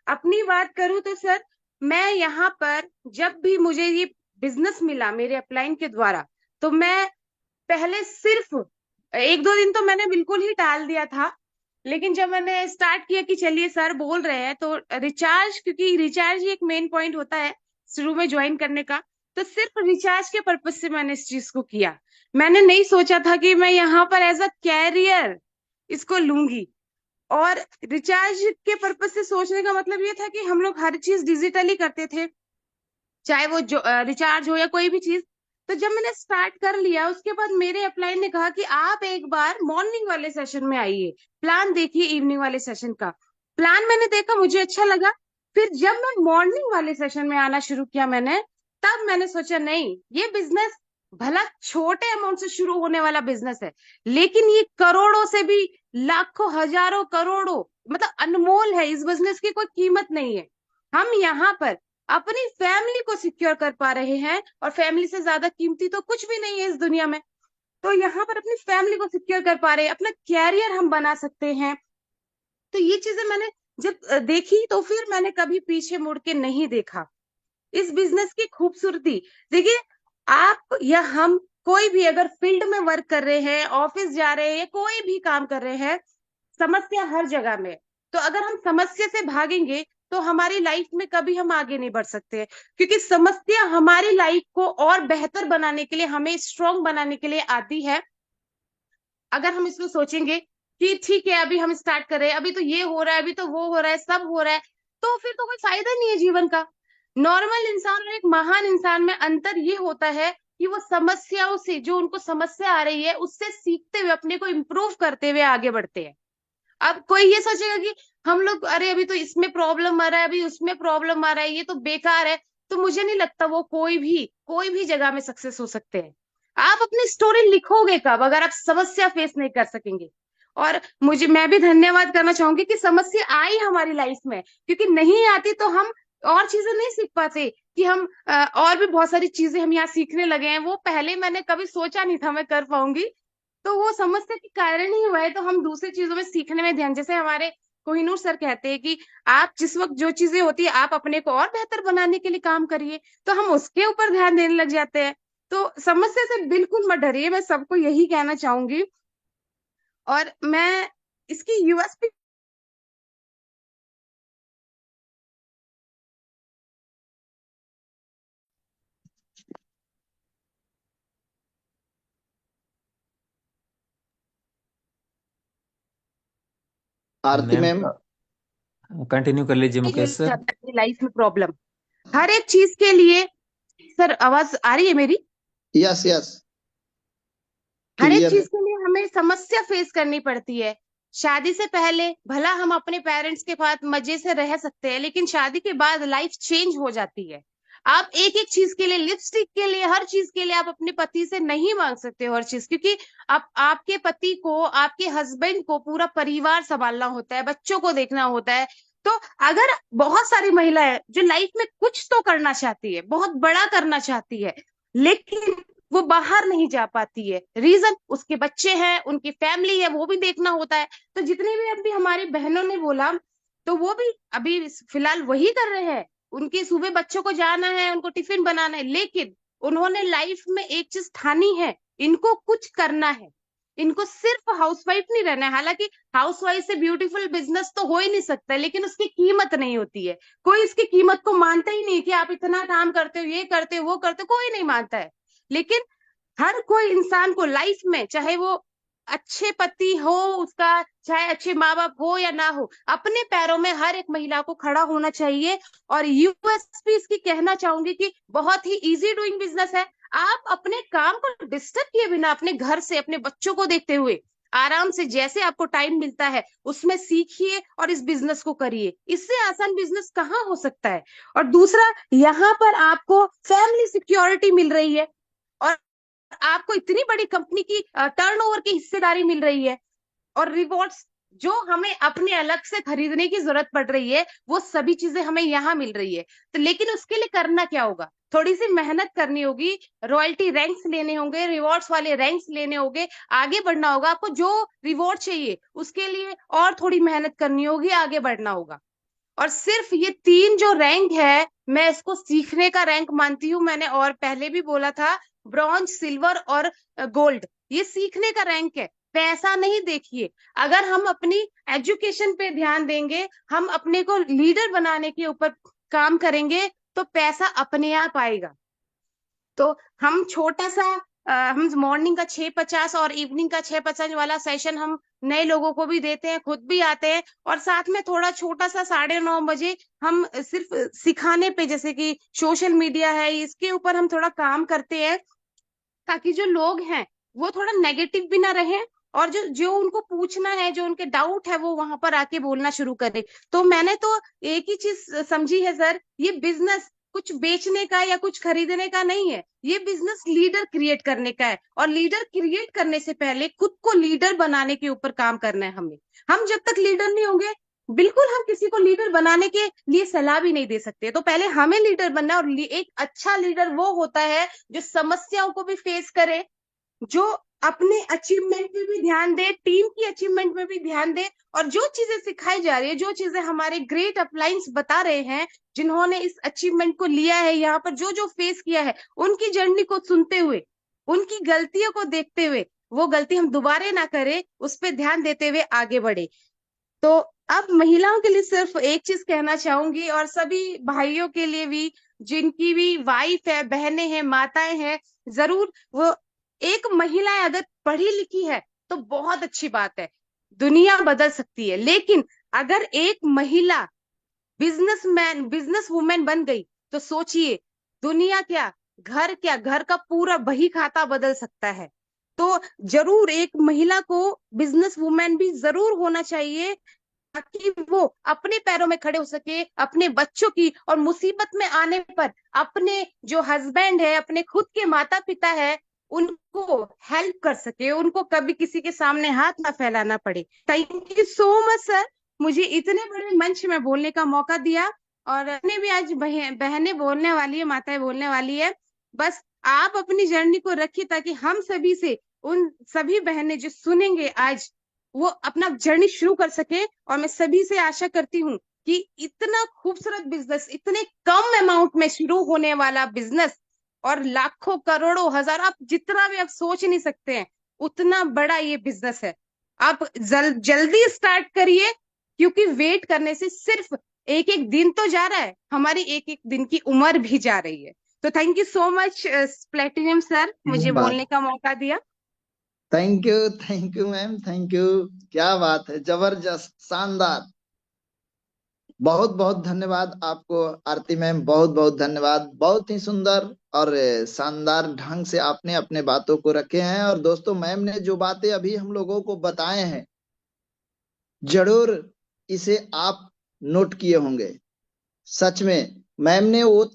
अपनी बात करूं तो सर, मैं यहाँ पर जब भी मुझे ये बिजनेस मिला मेरे अपलाइन के द्वारा, तो मैं पहले सिर्फ 1-2 दिन तो मैंने बिल्कुल ही टाल दिया था। लेकिन जब मैंने स्टार्ट किया कि चलिए सर बोल रहे हैं तो रिचार्ज, क्योंकि रिचार्ज ही एक मेन पॉइंट होता है शुरू में ज्वाइन करने का, तो सिर्फ रिचार्ज के पर्पज से मैंने इस चीज को किया। मैंने नहीं सोचा था कि मैं यहाँ पर एज अ कैरियर इसको लूंगी। और रिचार्ज के पर्पज से सोचने का मतलब ये था कि हम लोग हर चीज डिजिटली करते थे, चाहे वो जो रिचार्ज हो या कोई भी चीज। तो जब मैंने स्टार्ट कर लिया, उसके बाद मेरे अपलाइन ने कहा कि आप एक बार मॉर्निंग वाले सेशन में आइए, प्लान देखिए इवनिंग वाले सेशन का। प्लान मैंने देखा, मुझे अच्छा लगा। फिर जब मैं मॉर्निंग वाले सेशन में आना शुरू किया मैंने, तब मैंने सोचा नहीं, ये बिजनेस भला छोटे अमाउंट से शुरू होने वाला बिजनेस है, लेकिन ये करोड़ों से भी, लाखों, हजारों, करोड़ों, मतलब अनमोल है। इस बिजनेस की कोई कीमत नहीं है। हम यहाँ पर अपनी फैमिली को सिक्योर कर पा रहे हैं, और फैमिली से ज्यादा कीमती तो कुछ भी नहीं है इस दुनिया में। तो यहाँ पर अपनी फैमिली को सिक्योर कर पा रहे हैं, अपना कैरियर हम बना सकते हैं। तो ये चीजें मैंने जब देखी तो फिर मैंने कभी पीछे मुड़ के नहीं देखा। इस बिजनेस की खूबसूरती देखिए, आप या हम कोई भी अगर फील्ड में वर्क कर रहे हैं, ऑफिस जा रहे हैं या कोई भी काम कर रहे हैं, समस्या हर जगह में। तो अगर हम समस्या से भागेंगे तो हमारी लाइफ में कभी हम आगे नहीं बढ़ सकते, क्योंकि समस्या हमारी लाइफ को और बेहतर बनाने के लिए, हमें स्ट्रांग बनाने के लिए आती है। अगर हम इसको सोचेंगे कि ठीक है अभी हम स्टार्ट कर रहे हैं, अभी तो ये हो रहा है, अभी तो वो हो रहा है, सब हो रहा है, तो फिर तो कोई फायदा नहीं है जीवन का। नॉर्मल इंसान और एक महान इंसान में अंतर ये होता है कि वो समस्याओं से, जो उनको समस्या आ रही है उससे सीखते हुए अपने को इम्प्रूव करते हुए आगे बढ़ते हैं। अब कोई ये सोचेगा कि हम लोग अरे अभी तो इसमें प्रॉब्लम आ रहा है, अभी उसमें प्रॉब्लम आ रहा है, ये तो बेकार है, तो मुझे नहीं लगता वो कोई भी जगह में सक्सेस हो सकते हैं। आप अपनी स्टोरी लिखोगे कब अगर आप समस्या फेस नहीं कर सकेंगे। और मैं भी धन्यवाद करना चाहूंगी कि समस्या आई हमारी लाइफ में, क्योंकि नहीं आती तो हम और चीजें नहीं सीख पाते। कि हम और भी बहुत सारी चीजें हम यहाँ सीखने लगे हैं, वो पहले मैंने कभी सोचा नहीं था मैं कर पाऊंगी। तो वो समस्या के कारण ही हुआ है, तो हम दूसरी चीजों में सीखने में ध्यान, जैसे हमारे कोहिनूर सर कहते हैं कि आप जिस वक्त जो चीजें होती है आप अपने को और बेहतर बनाने के लिए काम करिए, तो हम उसके ऊपर ध्यान देने लग जाते हैं। तो समस्या से बिल्कुल मत डरिए, मैं सबको यही कहना चाहूंगी। और मैं इसकी यूएसपी आरती मैम मैम। कंटिन्यू कर लीजिए मुकेश सर। अपनी लाइफ में प्रॉब्लम हर एक चीज के लिए। सर आवाज आ रही है मेरी? यस यस, हर एक क्लियर है। चीज के लिए हमें समस्या फेस करनी पड़ती है। शादी से पहले भला हम अपने पेरेंट्स के साथ मजे से रह सकते हैं, लेकिन शादी के बाद लाइफ चेंज हो जाती है। आप एक एक चीज के लिए, लिपस्टिक के लिए, हर चीज के लिए आप अपने पति से नहीं मांग सकते हो हर चीज, क्योंकि आप आपके पति को, आपके हस्बैंड को पूरा परिवार संभालना होता है, बच्चों को देखना होता है। तो अगर बहुत सारी महिलाएं जो लाइफ में कुछ तो करना चाहती है, बहुत बड़ा करना चाहती है, लेकिन वो बाहर नहीं जा पाती है, रीजन उसके बच्चे हैं, उनकी फैमिली है, वो भी देखना होता है। तो जितनी भी अभी हमारी बहनों ने बोला, तो वो भी अभी फिलहाल वही कर रहे हैं। उनके सुबह बच्चों को जाना है, उनको टिफिन बनाना है, लेकिन उन्होंने लाइफ में एक चीज ठानी है, इनको कुछ करना है। इनको सिर्फ हाउसवाइफ नहीं रहना है। हालांकि हाउसवाइफ से ब्यूटीफुल बिजनेस तो हो ही नहीं सकता, लेकिन उसकी कीमत नहीं होती है। कोई इसकी कीमत को मानता ही नहीं कि आप इतना काम करते हो, ये करते हो, वो करते हो, कोई नहीं मानता है। लेकिन हर कोई इंसान को लाइफ में, चाहे वो अच्छे पति हो उसका, चाहे अच्छे माँ बाप हो या ना हो, अपने पैरों में हर एक महिला को खड़ा होना चाहिए। और यूएसपी इसकी कहना चाहूंगी कि बहुत ही इजी डूइंग बिजनेस है। आप अपने काम को डिस्टर्ब किए बिना, अपने घर से, अपने बच्चों को देखते हुए, आराम से जैसे आपको टाइम मिलता है उसमें सीखिए और इस बिजनेस को करिए। इससे आसान बिजनेस कहाँ हो सकता है। और दूसरा, यहाँ पर आपको फैमिली सिक्योरिटी मिल रही है, और आपको इतनी बड़ी कंपनी की टर्नओवर की हिस्सेदारी मिल रही है, और रिवॉर्ड्स जो हमें अपने अलग से खरीदने की जरूरत पड़ रही है, वो सभी चीजें हमें यहाँ मिल रही है। तो लेकिन उसके लिए करना क्या होगा, थोड़ी सी मेहनत करनी होगी, रॉयल्टी रैंक्स लेने होंगे, रिवॉर्ड्स वाले रैंक्स लेने होंगे, आगे बढ़ना होगा। आपको जो रिवॉर्ड चाहिए उसके लिए और थोड़ी मेहनत करनी होगी, आगे बढ़ना होगा। और सिर्फ ये 3 जो रैंक है, मैं इसको सीखने का रैंक मानती हूँ। मैंने और पहले भी बोला था, ब्रॉन्ज, सिल्वर और गोल्ड, ये सीखने का रैंक है। पैसा नहीं देखिए। अगर हम अपनी एजुकेशन पे ध्यान देंगे, हम अपने को लीडर बनाने के ऊपर काम करेंगे, तो पैसा अपने आप आएगा। तो हम छोटा सा हम मॉर्निंग का 6:50 और इवनिंग का 6:50 वाला सेशन हम नए लोगों को भी देते हैं, खुद भी आते हैं, और साथ में थोड़ा छोटा सा 9:30 बजे हम सिर्फ सिखाने पे, जैसे कि सोशल मीडिया है, इसके ऊपर हम थोड़ा काम करते हैं, ताकि जो लोग हैं वो थोड़ा नेगेटिव भी ना रहे, और जो जो उनको पूछना है, जो उनके डाउट है, वो वहां पर आके बोलना शुरू करें। तो मैंने तो एक ही चीज समझी है सर, ये बिजनेस कुछ बेचने का या कुछ खरीदने का नहीं है, ये बिजनेस लीडर क्रिएट करने का है। और लीडर क्रिएट करने से पहले खुद को लीडर बनाने के ऊपर काम करना है हमें। हम जब तक लीडर नहीं होंगे, बिल्कुल हम किसी को लीडर बनाने के लिए सलाह भी नहीं दे सकते। तो पहले हमें लीडर बनना है, और एक अच्छा लीडर वो होता है जो समस्याओं को भी फेस करे, जो अपने अचीवमेंट पे भी ध्यान दे, टीम की अचीवमेंट पे भी ध्यान दे, और जो चीजें सिखाई जा रही है, जो चीजें हमारे ग्रेट अपलाइंस बता रहे हैं, जिन्होंने इस अचीवमेंट को लिया है, यहाँ पर जो जो फेस किया है, उनकी जर्नी को सुनते हुए, उनकी गलतियों को देखते हुए, वो गलती हम दोबारा ना करें, उस पर ध्यान देते हुए आगे बढ़े। तो अब महिलाओं के लिए सिर्फ एक चीज कहना चाहूंगी, और सभी भाइयों के लिए भी, जिनकी भी वाइफ है, बहनें हैं, माताएं हैं, जरूर वो, एक महिला अगर पढ़ी लिखी है तो बहुत अच्छी बात है, दुनिया बदल सकती है। लेकिन अगर एक महिला बिजनेसमैन, बिजनेस वुमेन बन गई, तो सोचिए, दुनिया क्या, घर का पूरा बही खाता बदल सकता है। तो जरूर एक महिला को बिजनेस वुमेन भी जरूर होना चाहिए, ताकि वो अपने पैरों में खड़े हो सके, अपने बच्चों की, और मुसीबत में आने पर अपने जो हस्बैंड है, अपने खुद के माता पिता है, उनको हेल्प कर सके, उनको कभी किसी के सामने हाथ ना फैलाना पड़े। Thank you so much sir, मुझे इतने बड़े मंच में बोलने का मौका दिया। और अपने भी आज बहनें बोलने वाली है, माताएं बोलने वाली है। बस आप अपनी जर्नी को रखिए, ताकि हम सभी से, उन सभी बहनें जो सुनेंगे आज, वो अपना जर्नी शुरू कर सके। और मैं सभी से आशा करती हूँ कि इतना खूबसूरत बिजनेस, इतने कम अमाउंट में शुरू होने वाला बिजनेस, और लाखों करोड़ों हजार, आप जितना भी आप सोच नहीं सकते हैं, उतना बड़ा ये बिजनेस है। आप जल्दी स्टार्ट करिए, क्योंकि वेट करने से सिर्फ एक एक दिन तो जा रहा है, हमारी एक एक दिन की उम्र भी जा रही है। तो thank you so much platinum sir, मुझे बात, बोलने का मौका दिया। Thank you ma'am, thank you. क्या बात है, जबरदस्त, शानदार। बहुत बहुत धन्यवाद आपको आरती मैम, बहुत बहुत धन्यवाद। बहुत ही सुंदर और शानदार ढंग से आपने अपने बातों को रखे हैं। और दोस्तों, मैम ने जो बातें अभी हम लोगों को बताए हैं, जरूर इसे आप नोट किए होंगे। सच में मैम ने वो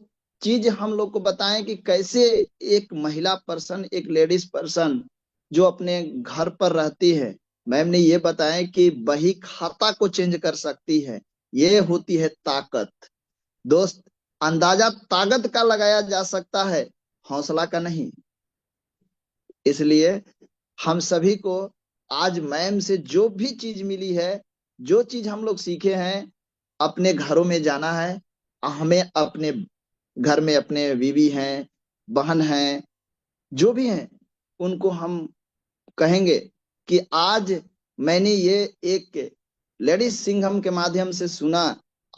चीज हम लोग को बताएं कि कैसे एक महिला पर्सन, एक लेडीज पर्सन जो अपने घर पर रहती है, मैम ने ये बताया कि बही खाता को चेंज कर सकती है। ये होती है ताकत। दोस्त, अंदाजा ताकत का लगाया जा सकता है, हौसला का नहीं। इसलिए हम सभी को आज मैम से जो भी चीज मिली है, जो चीज हम लोग सीखे हैं, अपने घरों में जाना है। हमें अपने घर में अपने बीवी हैं, बहन हैं, जो भी हैं, उनको हम कहेंगे कि आज मैंने ये एक लेडीज सिंघम के माध्यम से सुना।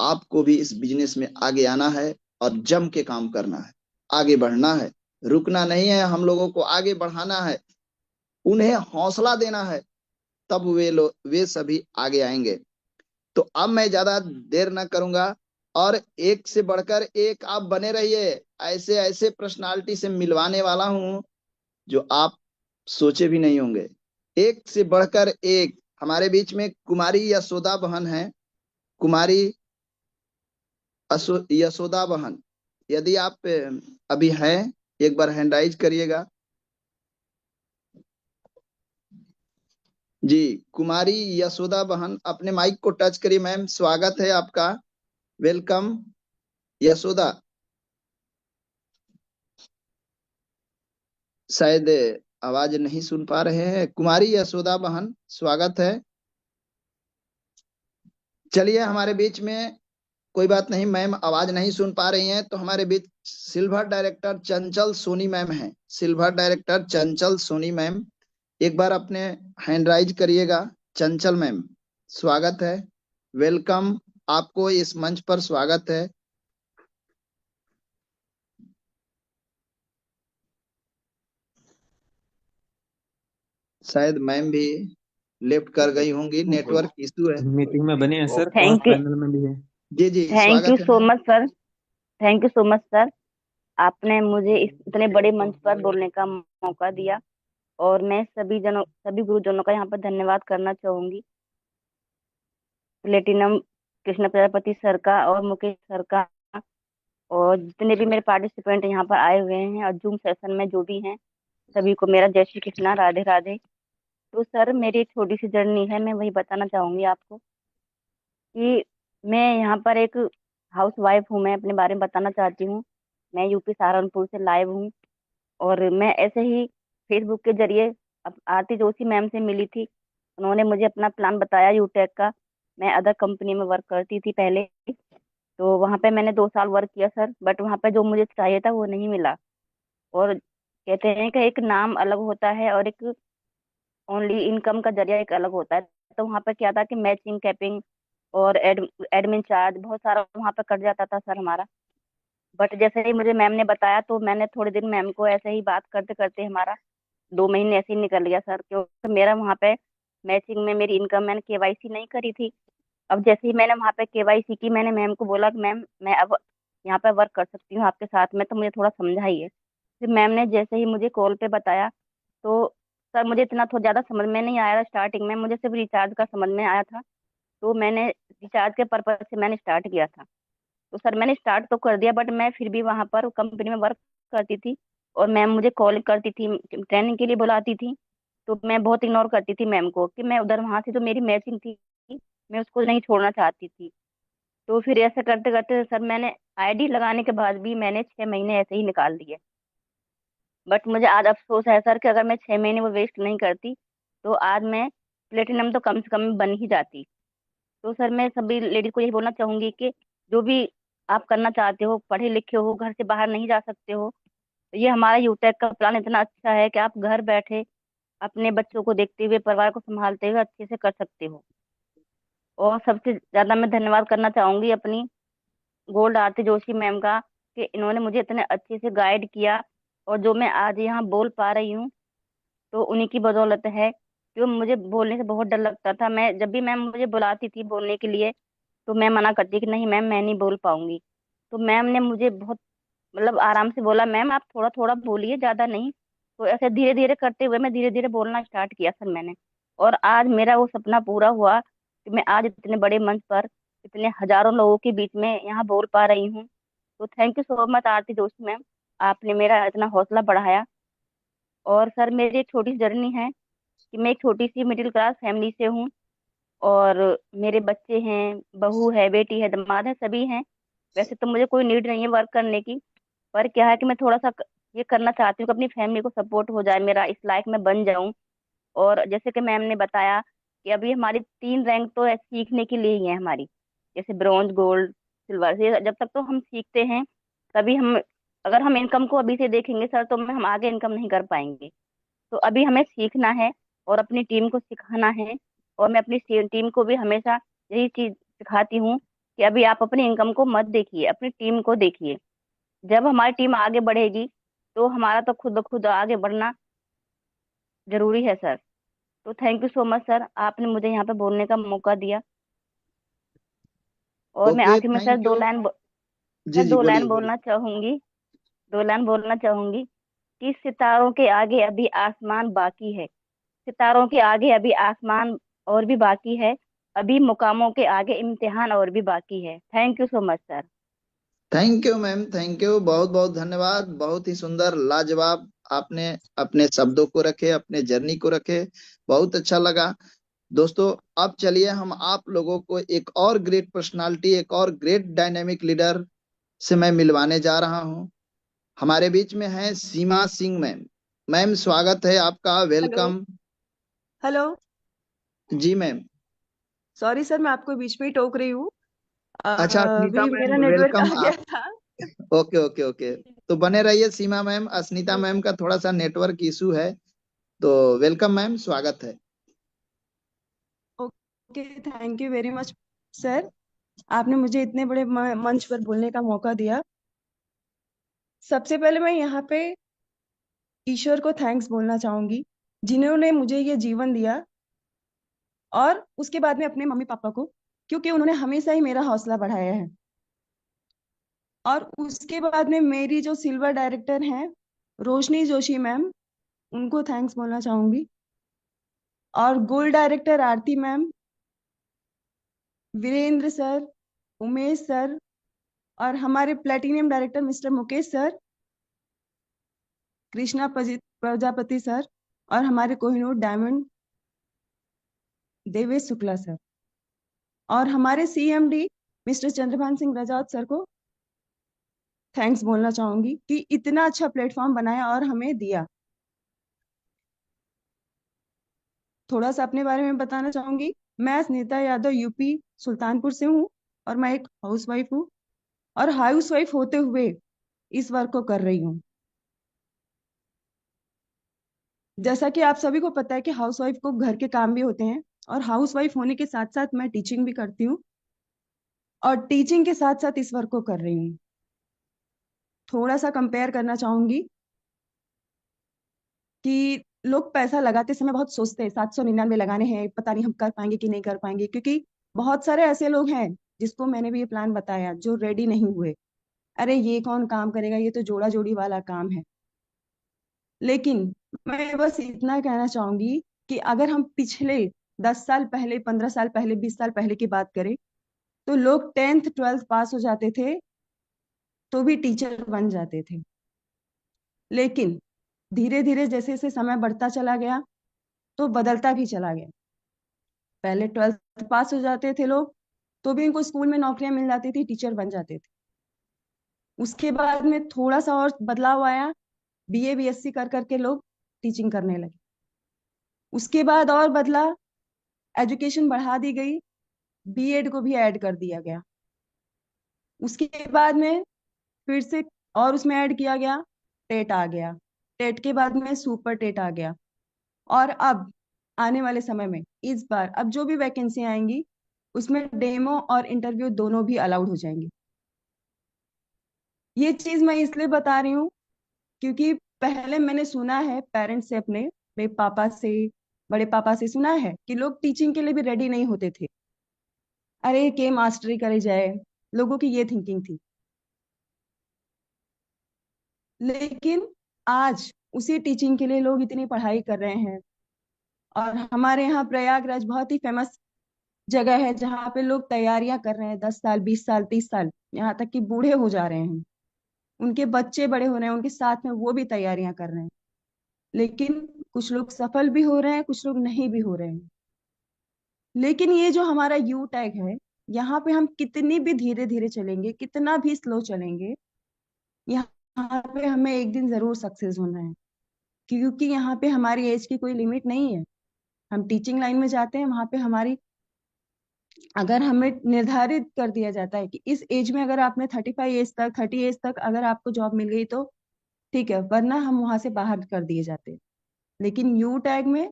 आपको भी इस बिजनेस में आगे आना है और जम के काम करना है, आगे बढ़ना है, रुकना नहीं है। हम लोगों को आगे बढ़ाना है, उन्हें हौसला देना है, तब वे सभी आगे आएंगे। तो अब मैं ज्यादा देर ना करूंगा, और एक से बढ़कर एक आप बने रहिए। ऐसे ऐसे पर्सनालिटी से मिलवाने वाला हूं जो आप सोचे भी नहीं होंगे। एक से बढ़कर एक हमारे बीच में कुमारी यशोदा बहन है। कुमारी यशोदा बहन, यदि आप अभी हैं, एक बार हैंड राइज करिएगा। जी, कुमारी यशोदा बहन, अपने माइक को टच करिए। मैम, स्वागत है आपका, वेलकम यशोदा। शायद आवाज नहीं सुन पा रहे हैं। कुमारी यशोदा बहन, स्वागत है। चलिए, हमारे बीच में कोई बात नहीं, मैम आवाज नहीं सुन पा रही हैं, तो हमारे बीच सिल्वर डायरेक्टर चंचल सोनी मैम हैं। सिल्वर डायरेक्टर चंचल सोनी मैम, एक बार अपने हैंड राइज करिएगा। चंचल मैम, स्वागत है, वेलकम, आपको इस मंच पर स्वागत है। शायद मैम भी लेफ्ट कर गई होंगी, नेटवर्क इशू है। मीटिंग में बने हैं सर, थैंक यू, पैनल में भी है। जी जी, थैंक यू स्वागत है so ma'am. Much sir, thank you so much sir. आपने मुझे इस इतने बड़े मंच पर बोलने का मौका दिया, और मैं सभी गुरुजनों का यहाँ पर धन्यवाद करना चाहूंगी। प्लेटिनम कृष्ण प्रजापति सर का और मुकेश सर का, और जितने भी मेरे पार्टिसिपेंट यहाँ पर आए हुए हैं और जूम सेशन में जो भी हैं, सभी को मेरा जय श्री कृष्णा, राधे राधे। तो सर, मेरी एक छोटी सी जर्नी है, मैं वही बताना चाहूंगी आपको कि मैं यहाँ पर एक हाउस वाइफ हूँ। मैं अपने बारे में बताना चाहती हूँ। मैं यूपी सहारनपुर से लाइव हूँ, और मैं ऐसे ही फेसबुक के जरिए अब आरती जोशी मैम से मिली थी। उन्होंने मुझे अपना प्लान बताया यूटेक का। मैं अदर कंपनी में वर्क करती थी पहले, तो वहां पे मैंने 2 साल वर्क किया सर, बट वहां पे जो मुझे चाहिए था वो नहीं मिला। और कहते हैं कि एक नाम अलग होता है और एक ओनली इनकम का जरिया एक अलग होता है। तो वहां पे क्या था कि मैचिंग, कैपिंग और एडमिन चार्ज बहुत सारा वहां पे कट जाता था सर हमारा। बट जैसे ही मुझे मैम ने बताया तो मैंने थोड़े दिन मैम को ऐसे ही बात करते करते हमारा 2 महीने ऐसे ही निकल गया सर, क्योंकि मेरा वहां पे मैचिंग में मेरी इनकम, मैंने केवाईसी नहीं करी थी। अब जैसे ही मैंने वहां पे केवाईसी की, मैंने मैम को बोला कि मैम मैं अब यहाँ पे वर्क कर सकती हूँ आपके साथ में, तो मुझे थोड़ा समझाइए। फिर मैम ने जैसे ही मुझे कॉल पे बताया, तो सर मुझे इतना थोड़ा ज्यादा समझ में नहीं आया था स्टार्टिंग में, मुझे सिर्फ रिचार्ज का समझ में आया था। तो मैंने रिचार्ज के पर्पज से मैंने स्टार्ट किया था। तो सर मैंने स्टार्ट तो कर दिया, बट मैं फिर भी वहां पर कंपनी में वर्क करती थी। और मैम मुझे कॉल करती थी, ट्रेनिंग के लिए बुलाती थी, तो मैं बहुत इग्नोर करती थी मैम को, कि मैं उधर वहां से जो मेरी मैचिंग थी मैं उसको नहीं छोड़ना चाहती थी। तो फिर ऐसे करते करते सर मैंने आईडी लगाने के बाद भी मैंने 6 महीने ऐसे ही निकाल दिए। बट मुझे आज अफसोस है सर कि अगर मैं 6 महीने वो वेस्ट नहीं करती तो आज मैं प्लेटिनम तो कम से कम बन ही जाती। तो सर मैं सभी लेडीज को यही बोलना चाहूंगी कि जो भी आप करना चाहते हो, पढ़े लिखे हो, घर से बाहर नहीं जा सकते हो, तो ये हमारा यूटेक का प्लान इतना अच्छा है कि आप घर बैठे अपने बच्चों को देखते हुए, परिवार को संभालते हुए अच्छे से कर सकते हो। और सबसे ज्यादा मैं धन्यवाद करना चाहूंगी अपनी गोल्ड आरती जोशी मैम का, कि इन्होंने मुझे इतने अच्छे से गाइड किया। और जो मैं आज यहाँ बोल पा रही हूँ तो उन्हीं की बदौलत है, क्यों मुझे बोलने से बहुत डर लगता था। मैं जब भी मैम मुझे बुलाती थी बोलने के लिए तो मैं मना करती कि नहीं मैम मैं नहीं बोल पाऊंगी। तो मैम ने मुझे बहुत मतलब आराम से बोला, मैम आप थोड़ा थोड़ा बोलिए, ज्यादा नहीं। तो ऐसे धीरे धीरे करते हुए मैं धीरे धीरे बोलना स्टार्ट किया सर मैंने। और आज मेरा वो सपना पूरा हुआ कि मैं आज इतने बड़े मंच पर इतने हजारों लोगों के बीच में यहाँ बोल पा रही हूँ। तो thank you so much Aarti Joshi ma'am, आपने मेरा इतना हौसला बढ़ाया। और सर मेरी एक छोटी जर्नी है कि मैं एक छोटी सी मिडिल क्लास फैमिली से हूँ, और मेरे बच्चे हैं, बहू है, बेटी है, दामाद है, सभी हैं। वैसे तो मुझे कोई नीड नहीं है वर्क करने की, पर क्या है कि मैं थोड़ा सा ये करना चाहती हूँ कि अपनी फैमिली को सपोर्ट हो जाए, मेरा इस लाइफ में बन जाऊं। और जैसे कि मैम ने बताया कि अभी हमारी 3 रैंक तो सीखने के लिए ही है हमारी, जैसे ब्रॉन्ज, गोल्ड, सिल्वर। ये जब तक तो हम सीखते हैं तभी हम, अगर हम इनकम को अभी से देखेंगे सर तो हम आगे इनकम नहीं कर पाएंगे। तो अभी हमें सीखना है और अपनी टीम को सिखाना है। और मैं अपनी टीम को भी हमेशा यही चीज सिखाती हूँ कि अभी आप अपनी इनकम को मत देखिए, अपनी टीम को देखिए। जब हमारी टीम आगे बढ़ेगी तो हमारा तो खुद ब खुद आगे बढ़ना जरूरी है सर। तो thank you so much sir, आपने मुझे यहाँ पे बोलने का मौका दिया। और मैं ओके, आखिर में सर थैंक यू। जी सर जी, दो बोलिए लाइन बोलिए। बोलना चाहूंगी। 2 लाइन बोलना चाहूंगी कि सितारों के आगे अभी आसमान बाकी है, सितारों के आगे अभी आसमान और भी बाकी है, अभी मुकामों के आगे इम्तिहान और भी बाकी है। Thank you so much sir. Thank you ma'am, thank you, बहुत बहुत धन्यवाद। बहुत ही सुंदर, लाजवाब आपने अपने शब्दों को रखे, अपने जर्नी को रखे। बहुत अच्छा लगा। दोस्तों, अब चलिए हम आप लोगों को एक और ग्रेट पर्सनालिटी, एक और ग्रेट डायनेमिक लीडर से मैं मिलवाने जा रहा हूँ। हमारे बीच में है सीमा सिंह मैम। मैम, स्वागत है आपका, हेलो। वेलकम। हेलो। जी मैम। सॉरी सर, मैं आपको बीच में ही टोक रही हूँ। अच्छा, अस्मिता अभी मेरा मैम, नेटवर्क वेलकम आ गया आप। था। ओके ओके ओके, तो बने रहिए सीमा मैम। अस्मिता मैम का थोड़ा सा नेटवर्क इशू है, तो वेलकम मैम, स्वागत है। Okay, thank you very much sir, आपने मुझे इतने बड़े मंच पर बोलने का मौका दिया। सबसे पहले मैं यहाँ पे ईश्वर को थैंक्स बोलना चाहूंगी, जिन्होंने मुझे ये जीवन दिया। और उसके बाद में अपने मम्मी पापा को, क्योंकि उन्होंने हमेशा ही मेरा हौसला बढ़ाया है। और उसके बाद में मेरी जो सिल्वर डायरेक्टर हैं रोशनी जोशी मैम, उनको थैंक्स बोलना चाहूंगी। और gold director Aarti ma'am, Virendra sir, Umesh sir, और हमारे platinum director mister Mukesh sir, Krishna Prajapati sir, और हमारे कोहिनूर डायमंड देवेश शुक्ला सर, और हमारे CMD mister Chandrabhan Singh Rajaut sir को थैंक्स बोलना चाहूंगी कि इतना अच्छा प्लेटफॉर्म बनाया और हमें दिया। थोड़ा सा अपने बारे में बताना चाहूंगी। मैं स्नेता यादव यूपी सुल्तानपुर से हूँ और मैं एक हाउसवाइफ हूँ और हाउसवाइफ होते हुए इस वर्क को कर रही हूँ। जैसा कि आप सभी को पता है कि हाउसवाइफ को घर के काम भी होते हैं और हाउसवाइफ होने के साथ साथ मैं टीचिंग भी करती हूँ और टीचिंग के साथ साथ इस वर्क को कर रही हूँ। थोड़ा सा कंपेयर करना चाहूंगी कि लोग पैसा लगाते समय बहुत सोचते हैं 799 लगाने हैं, पता नहीं हम कर पाएंगे कि नहीं कर पाएंगे, क्योंकि बहुत सारे ऐसे लोग हैं जिसको मैंने भी ये प्लान बताया जो रेडी नहीं हुए। अरे ये कौन काम करेगा, ये तो जोड़ा जोड़ी वाला काम है। लेकिन मैं बस इतना कहना चाहूंगी कि अगर हम पिछले 10 साल पहले, 15 साल पहले, 20 साल पहले की बात करें तो लोग 10th 12th पास हो जाते थे तो भी टीचर बन जाते थे। लेकिन धीरे धीरे जैसे जैसे समय बढ़ता चला गया तो बदलता भी चला गया। पहले 12th पास हो जाते थे लोग तो भी इनको स्कूल में नौकरियां मिल जाती थी, टीचर बन जाते थे। उसके बाद में थोड़ा सा और बदलाव आया, बीए बीएससी कर करके लोग टीचिंग करने लगे। उसके बाद और बदला, एजुकेशन बढ़ा दी गई, बीएड को भी ऐड कर दिया गया। उसके बाद में फिर से और उसमें ऐड किया गया, टेट आ गया। टेट के बाद में सुपर टेट आ गया और अब आने वाले समय में इस बार अब जो भी वैकेंसी आएंगी उसमें डेमो और इंटरव्यू दोनों भी अलाउड हो जाएंगे। ये चीज मैं इसलिए बता रही हूँ क्योंकि पहले मैंने सुना है पेरेंट्स से, अपने मेरे पापा से, बड़े पापा से सुना है कि लोग टीचिंग के लिए भी रेडी नहीं होते थे। अरे के मास्टरी करे जाए, लोगों की ये थिंकिंग थी। लेकिन आज उसी टीचिंग के लिए लोग इतनी पढ़ाई कर रहे हैं और हमारे यहाँ प्रयागराज बहुत ही फेमस जगह है जहाँ पे लोग तैयारियां कर रहे हैं 10 साल, 20 साल, 30 साल, यहाँ तक कि बूढ़े हो जा रहे हैं। उनके बच्चे बड़े हो रहे हैं, उनके साथ में वो भी तैयारियां कर रहे हैं। लेकिन कुछ लोग सफल भी हो रहे हैं, कुछ लोग नहीं भी हो रहे हैं। लेकिन ये जो हमारा यू टैग है, यहाँ पे हम कितनी भी धीरे धीरे चलेंगे, कितना भी स्लो चलेंगे, यहाँ पे हमें एक दिन जरूर सक्सेस होना है। क्योंकि यहाँ पे हमारी एज की कोई लिमिट नहीं है। हम टीचिंग लाइन में जाते हैं, वहां पे हमारी, अगर हमें निर्धारित कर दिया जाता है कि इस एज में अगर आपने 35 एज तक, 30 एज तक अगर आपको जॉब मिल गई तो ठीक है, वरना हम वहां से बाहर कर दिए जाते हैं। लेकिन यू टैग में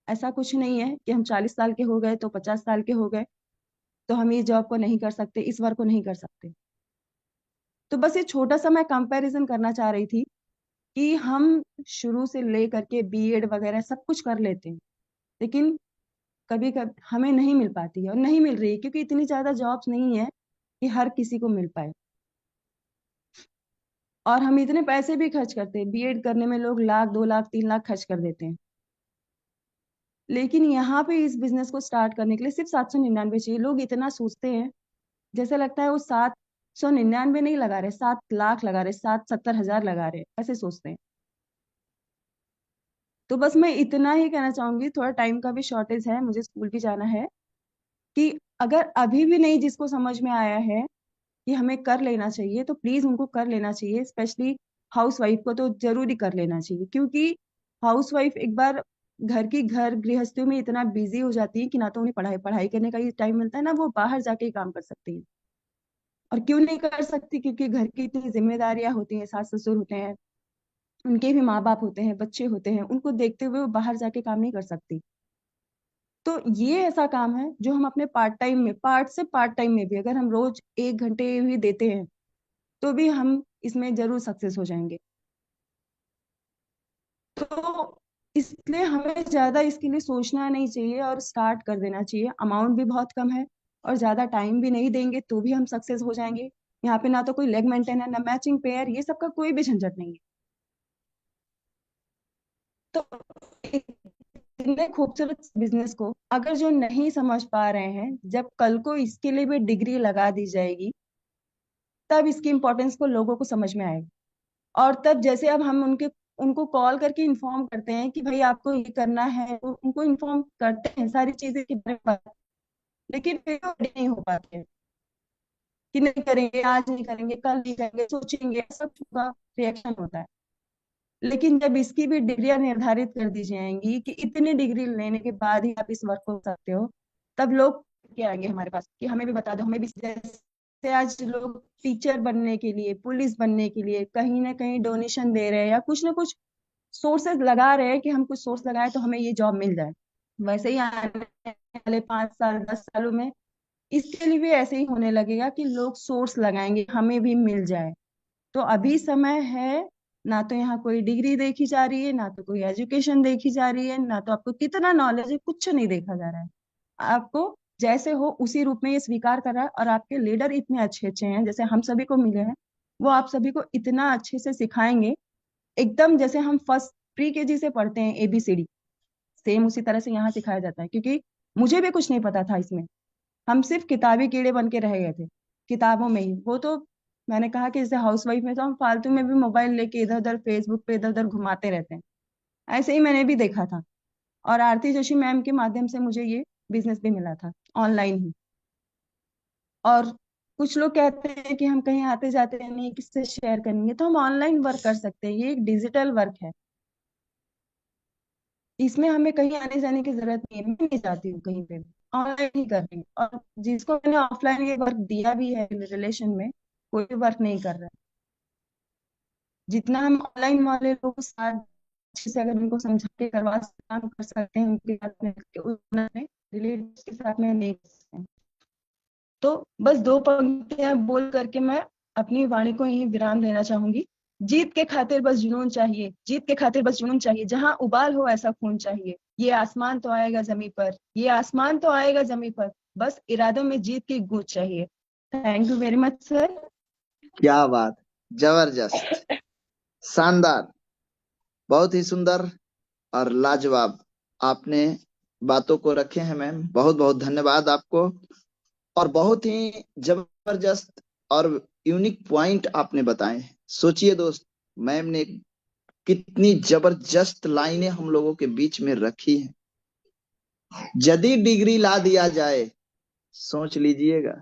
ऐसा कुछ नहीं है कि हम 40 साल के हो गए तो 50 साल के हो गए तो हम इस जॉब को नहीं कर सकते, इस वर्क को नहीं कर सकते। तो बस ये छोटा सा मैं कंपैरिजन करना चाह रही थी कि हम शुरू से ले करके बीएड वगैरह सब कुछ कर लेते हैं, लेकिन कभी कभी हमें नहीं मिल पाती है और नहीं मिल रही है क्योंकि इतनी ज्यादा जॉब्स नहीं है कि हर किसी को मिल पाए। और हम इतने पैसे भी खर्च करते हैं, बीएड करने में लोग लाख, 2 लाख, 3 लाख खर्च कर देते हैं। लेकिन यहाँ पे इस बिजनेस को स्टार्ट करने के लिए सिर्फ 799 चाहिए। लोग इतना सोचते हैं, जैसे लगता है वो 799 नहीं लगा रहे, 7 लाख लगा रहे, 60-70 हजार लगा रहे, ऐसे सोचते हैं। तो बस मैं इतना ही कहना चाहूंगी, थोड़ा टाइम का भी शॉर्टेज है, मुझे स्कूल भी जाना है, कि अगर अभी भी नहीं जिसको समझ में आया है कि हमें कर लेना चाहिए तो प्लीज उनको कर लेना चाहिए। स्पेशली हाउस वाइफ को तो जरूरी कर लेना चाहिए, क्योंकि हाउस वाइफ एक बार घर गृहस्थियों में इतना बिजी हो जाती है कि ना तो उन्हें पढ़ाई पढ़ाई करने का ही टाइम मिलता है, ना वो बाहर जाके ही काम कर सकती है। और क्यों नहीं कर सकती, क्योंकि घर की इतनी जिम्मेदारियां होती हैं, सास ससुर होते हैं, उनके भी माँ बाप होते हैं, बच्चे होते हैं, उनको देखते हुए वो बाहर जाके काम नहीं कर सकती। तो ये ऐसा काम है जो हम अपने पार्ट टाइम में, पार्ट से पार्ट टाइम में भी अगर हम रोज 1 घंटे भी देते हैं तो भी हम इसमें जरूर सक्सेस हो जाएंगे। तो इसलिए हमें ज्यादा इसके लिए सोचना नहीं चाहिए और स्टार्ट कर देना चाहिए। अमाउंट भी बहुत कम है और ज्यादा टाइम भी नहीं देंगे तो भी हम सक्सेस हो जाएंगे। यहाँ पे ना तो कोई लेग मेंटेन है, ना मैचिंग पेयर, ये सब का कोई भी झंझट नहीं है। तो इतने खूबसूरत बिजनेस को अगर जो नहीं समझ पा रहे हैं, जब कल को इसके लिए भी डिग्री लगा दी जाएगी तब इसकी इंपॉर्टेंस को लोगों को समझ में आएगा। और तब जैसे अब हम उनको कॉल करके इन्फॉर्म करते हैं कि भाई आपको ये करना है, तो उनको इन्फॉर्म करते हैं सारी चीजें के बारे में, लेकिन फिर वो ready नहीं हो पाते हैं कि नहीं करेंगे, आज नहीं करेंगे, कल नहीं करेंगे, सोचेंगे, सब का रिएक्शन होता है। लेकिन जब इसकी भी डिग्रियां निर्धारित कर दी जाएंगी कि इतनी डिग्री लेने के बाद ही आप इस वर्क को कर सकते हो, तब लोग क्या आएंगे हमारे पास कि हमें भी बता दो, हमें भी। जैसे आज लोग टीचर बनने के लिए, पुलिस बनने के लिए कहीं ना कहीं डोनेशन दे रहे हैं या कुछ ना कुछ सोर्सेज लगा रहे हैं कि हम कुछ सोर्स लगाए तो हमें ये जॉब मिल जाए। वैसे ही आने वाले 5 साल 10 सालों में इसके लिए भी ऐसे ही होने लगेगा कि लोग सोर्स लगाएंगे हमें भी मिल जाए। तो अभी समय है, ना तो यहाँ कोई डिग्री देखी जा रही है, ना तो कोई एजुकेशन देखी जा रही है, ना तो आपको कितना नॉलेज है, कुछ नहीं देखा जा रहा है। आपको जैसे हो उसी रूप में ये स्वीकार कर रहा है। और आपके लीडर इतने अच्छे अच्छे हैं जैसे हम सभी को मिले हैं, वो आप सभी को इतना अच्छे से सिखाएंगे, एकदम जैसे हम फर्स्ट प्री केजी से पढ़ते हैं ABCD, सेम उसी तरह से यहाँ सिखाया जाता है। क्योंकि मुझे भी कुछ नहीं पता था इसमें, हम सिर्फ किताबी कीड़े बन के रह गए थे किताबों में ही। वो तो मैंने कहा कि जैसे हाउस वाइफ में तो हम फालतू में भी मोबाइल लेके इधर उधर फेसबुक पे इधर उधर घुमाते रहते हैं, ऐसे ही मैंने भी देखा था। और आरती जोशी मैम के माध्यम से मुझे ये बिजनेस भी मिला था ऑनलाइन ही। और कुछ लोग कहते हैं कि हम कहीं आते जाते नहीं, किससे शेयर करेंगे, तो हम ऑनलाइन वर्क कर सकते हैं। ये एक डिजिटल वर्क है, इसमें हमें कहीं आने जाने की जरूरत नहीं है। मैं नहीं जाती हूँ कहीं पे, ऑनलाइन ही कर रही हूँ। और जिसको मैंने ऑफलाइन ये वर्क दिया भी है रिलेशन में, कोई भी वर्क नहीं कर रहा है। जितना हम ऑनलाइन वाले लोगों को साथ अच्छे से अगर उनको समझा के करवा काम कर सकते हैं उनके साथ में, उतना रिलेटिव के साथ में नहीं कर सकते हैं। तो बस 2 पंक्तियां बोल करके मैं अपनी वाणी को यही विराम देना चाहूंगी। जीत के खातिर बस जुनून चाहिए, जीत के खातिर बस जुनून चाहिए, जहां उबाल हो ऐसा खून चाहिए। ये आसमान तो आएगा जमी पर, ये आसमान तो आएगा जमी पर, बस इरादों में जीत की गूंज चाहिए। Thank you very much sir. क्या बात, जबरदस्त, शानदार, बहुत ही सुंदर और लाजवाब आपने बातों को रखे हैं मैम। बहुत बहुत धन्यवाद आपको। और बहुत ही जबरदस्त और यूनिक पॉइंट आपने बताए हैं। सोचिए दोस्त, मैम ने कितनी जबरदस्त लाइनें हम लोगों के बीच में रखी हैं। यदि डिग्री ला दिया जाए, सोच लीजिएगा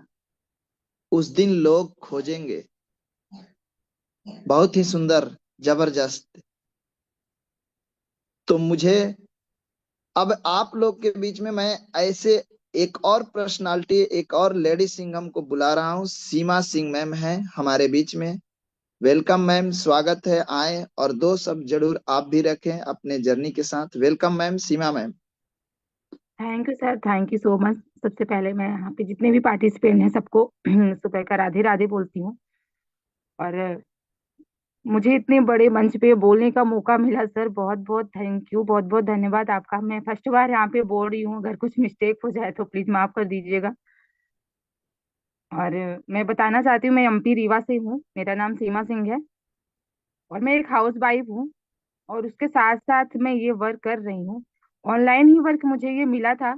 उस दिन लोग खोजेंगे। बहुत ही सुंदर, जबरदस्त। तो मुझे अब आप लोग के बीच में मैं ऐसे एक और पर्सनालिटी, एक और लेडी सिंघम को बुला रहा हूँ। सीमा सिंह मैम है हमारे बीच में। वेलकम मैम, स्वागत है, आए और दो शब्द जरूर आप भी रखें अपने जर्नी के साथ। Welcome ma'am, Seema ma'am. Thank you sir, thank you so much. सबसे पहले मैं यहाँ पे जितने भी पार्टिसिपेंट हैं सबको सुबह का राधे राधे बोलती हूँ। और मुझे इतने बड़े मंच पे बोलने का मौका मिला सर, बहुत बहुत थैंक यू, बहुत बहुत धन्यवाद आपका। मैं फर्स्ट बार यहाँ पे बोल रही हूँ, अगर कुछ मिस्टेक हो जाए तो प्लीज माफ कर दीजिएगा। और मैं बताना चाहती हूँ, मैं MP रीवा से हूँ, मेरा नाम सीमा सिंह है और मैं एक हाउस वाइफ हूँ। और उसके साथ साथ मैं ये वर्क कर रही हूँ, ऑनलाइन ही वर्क मुझे ये मिला था।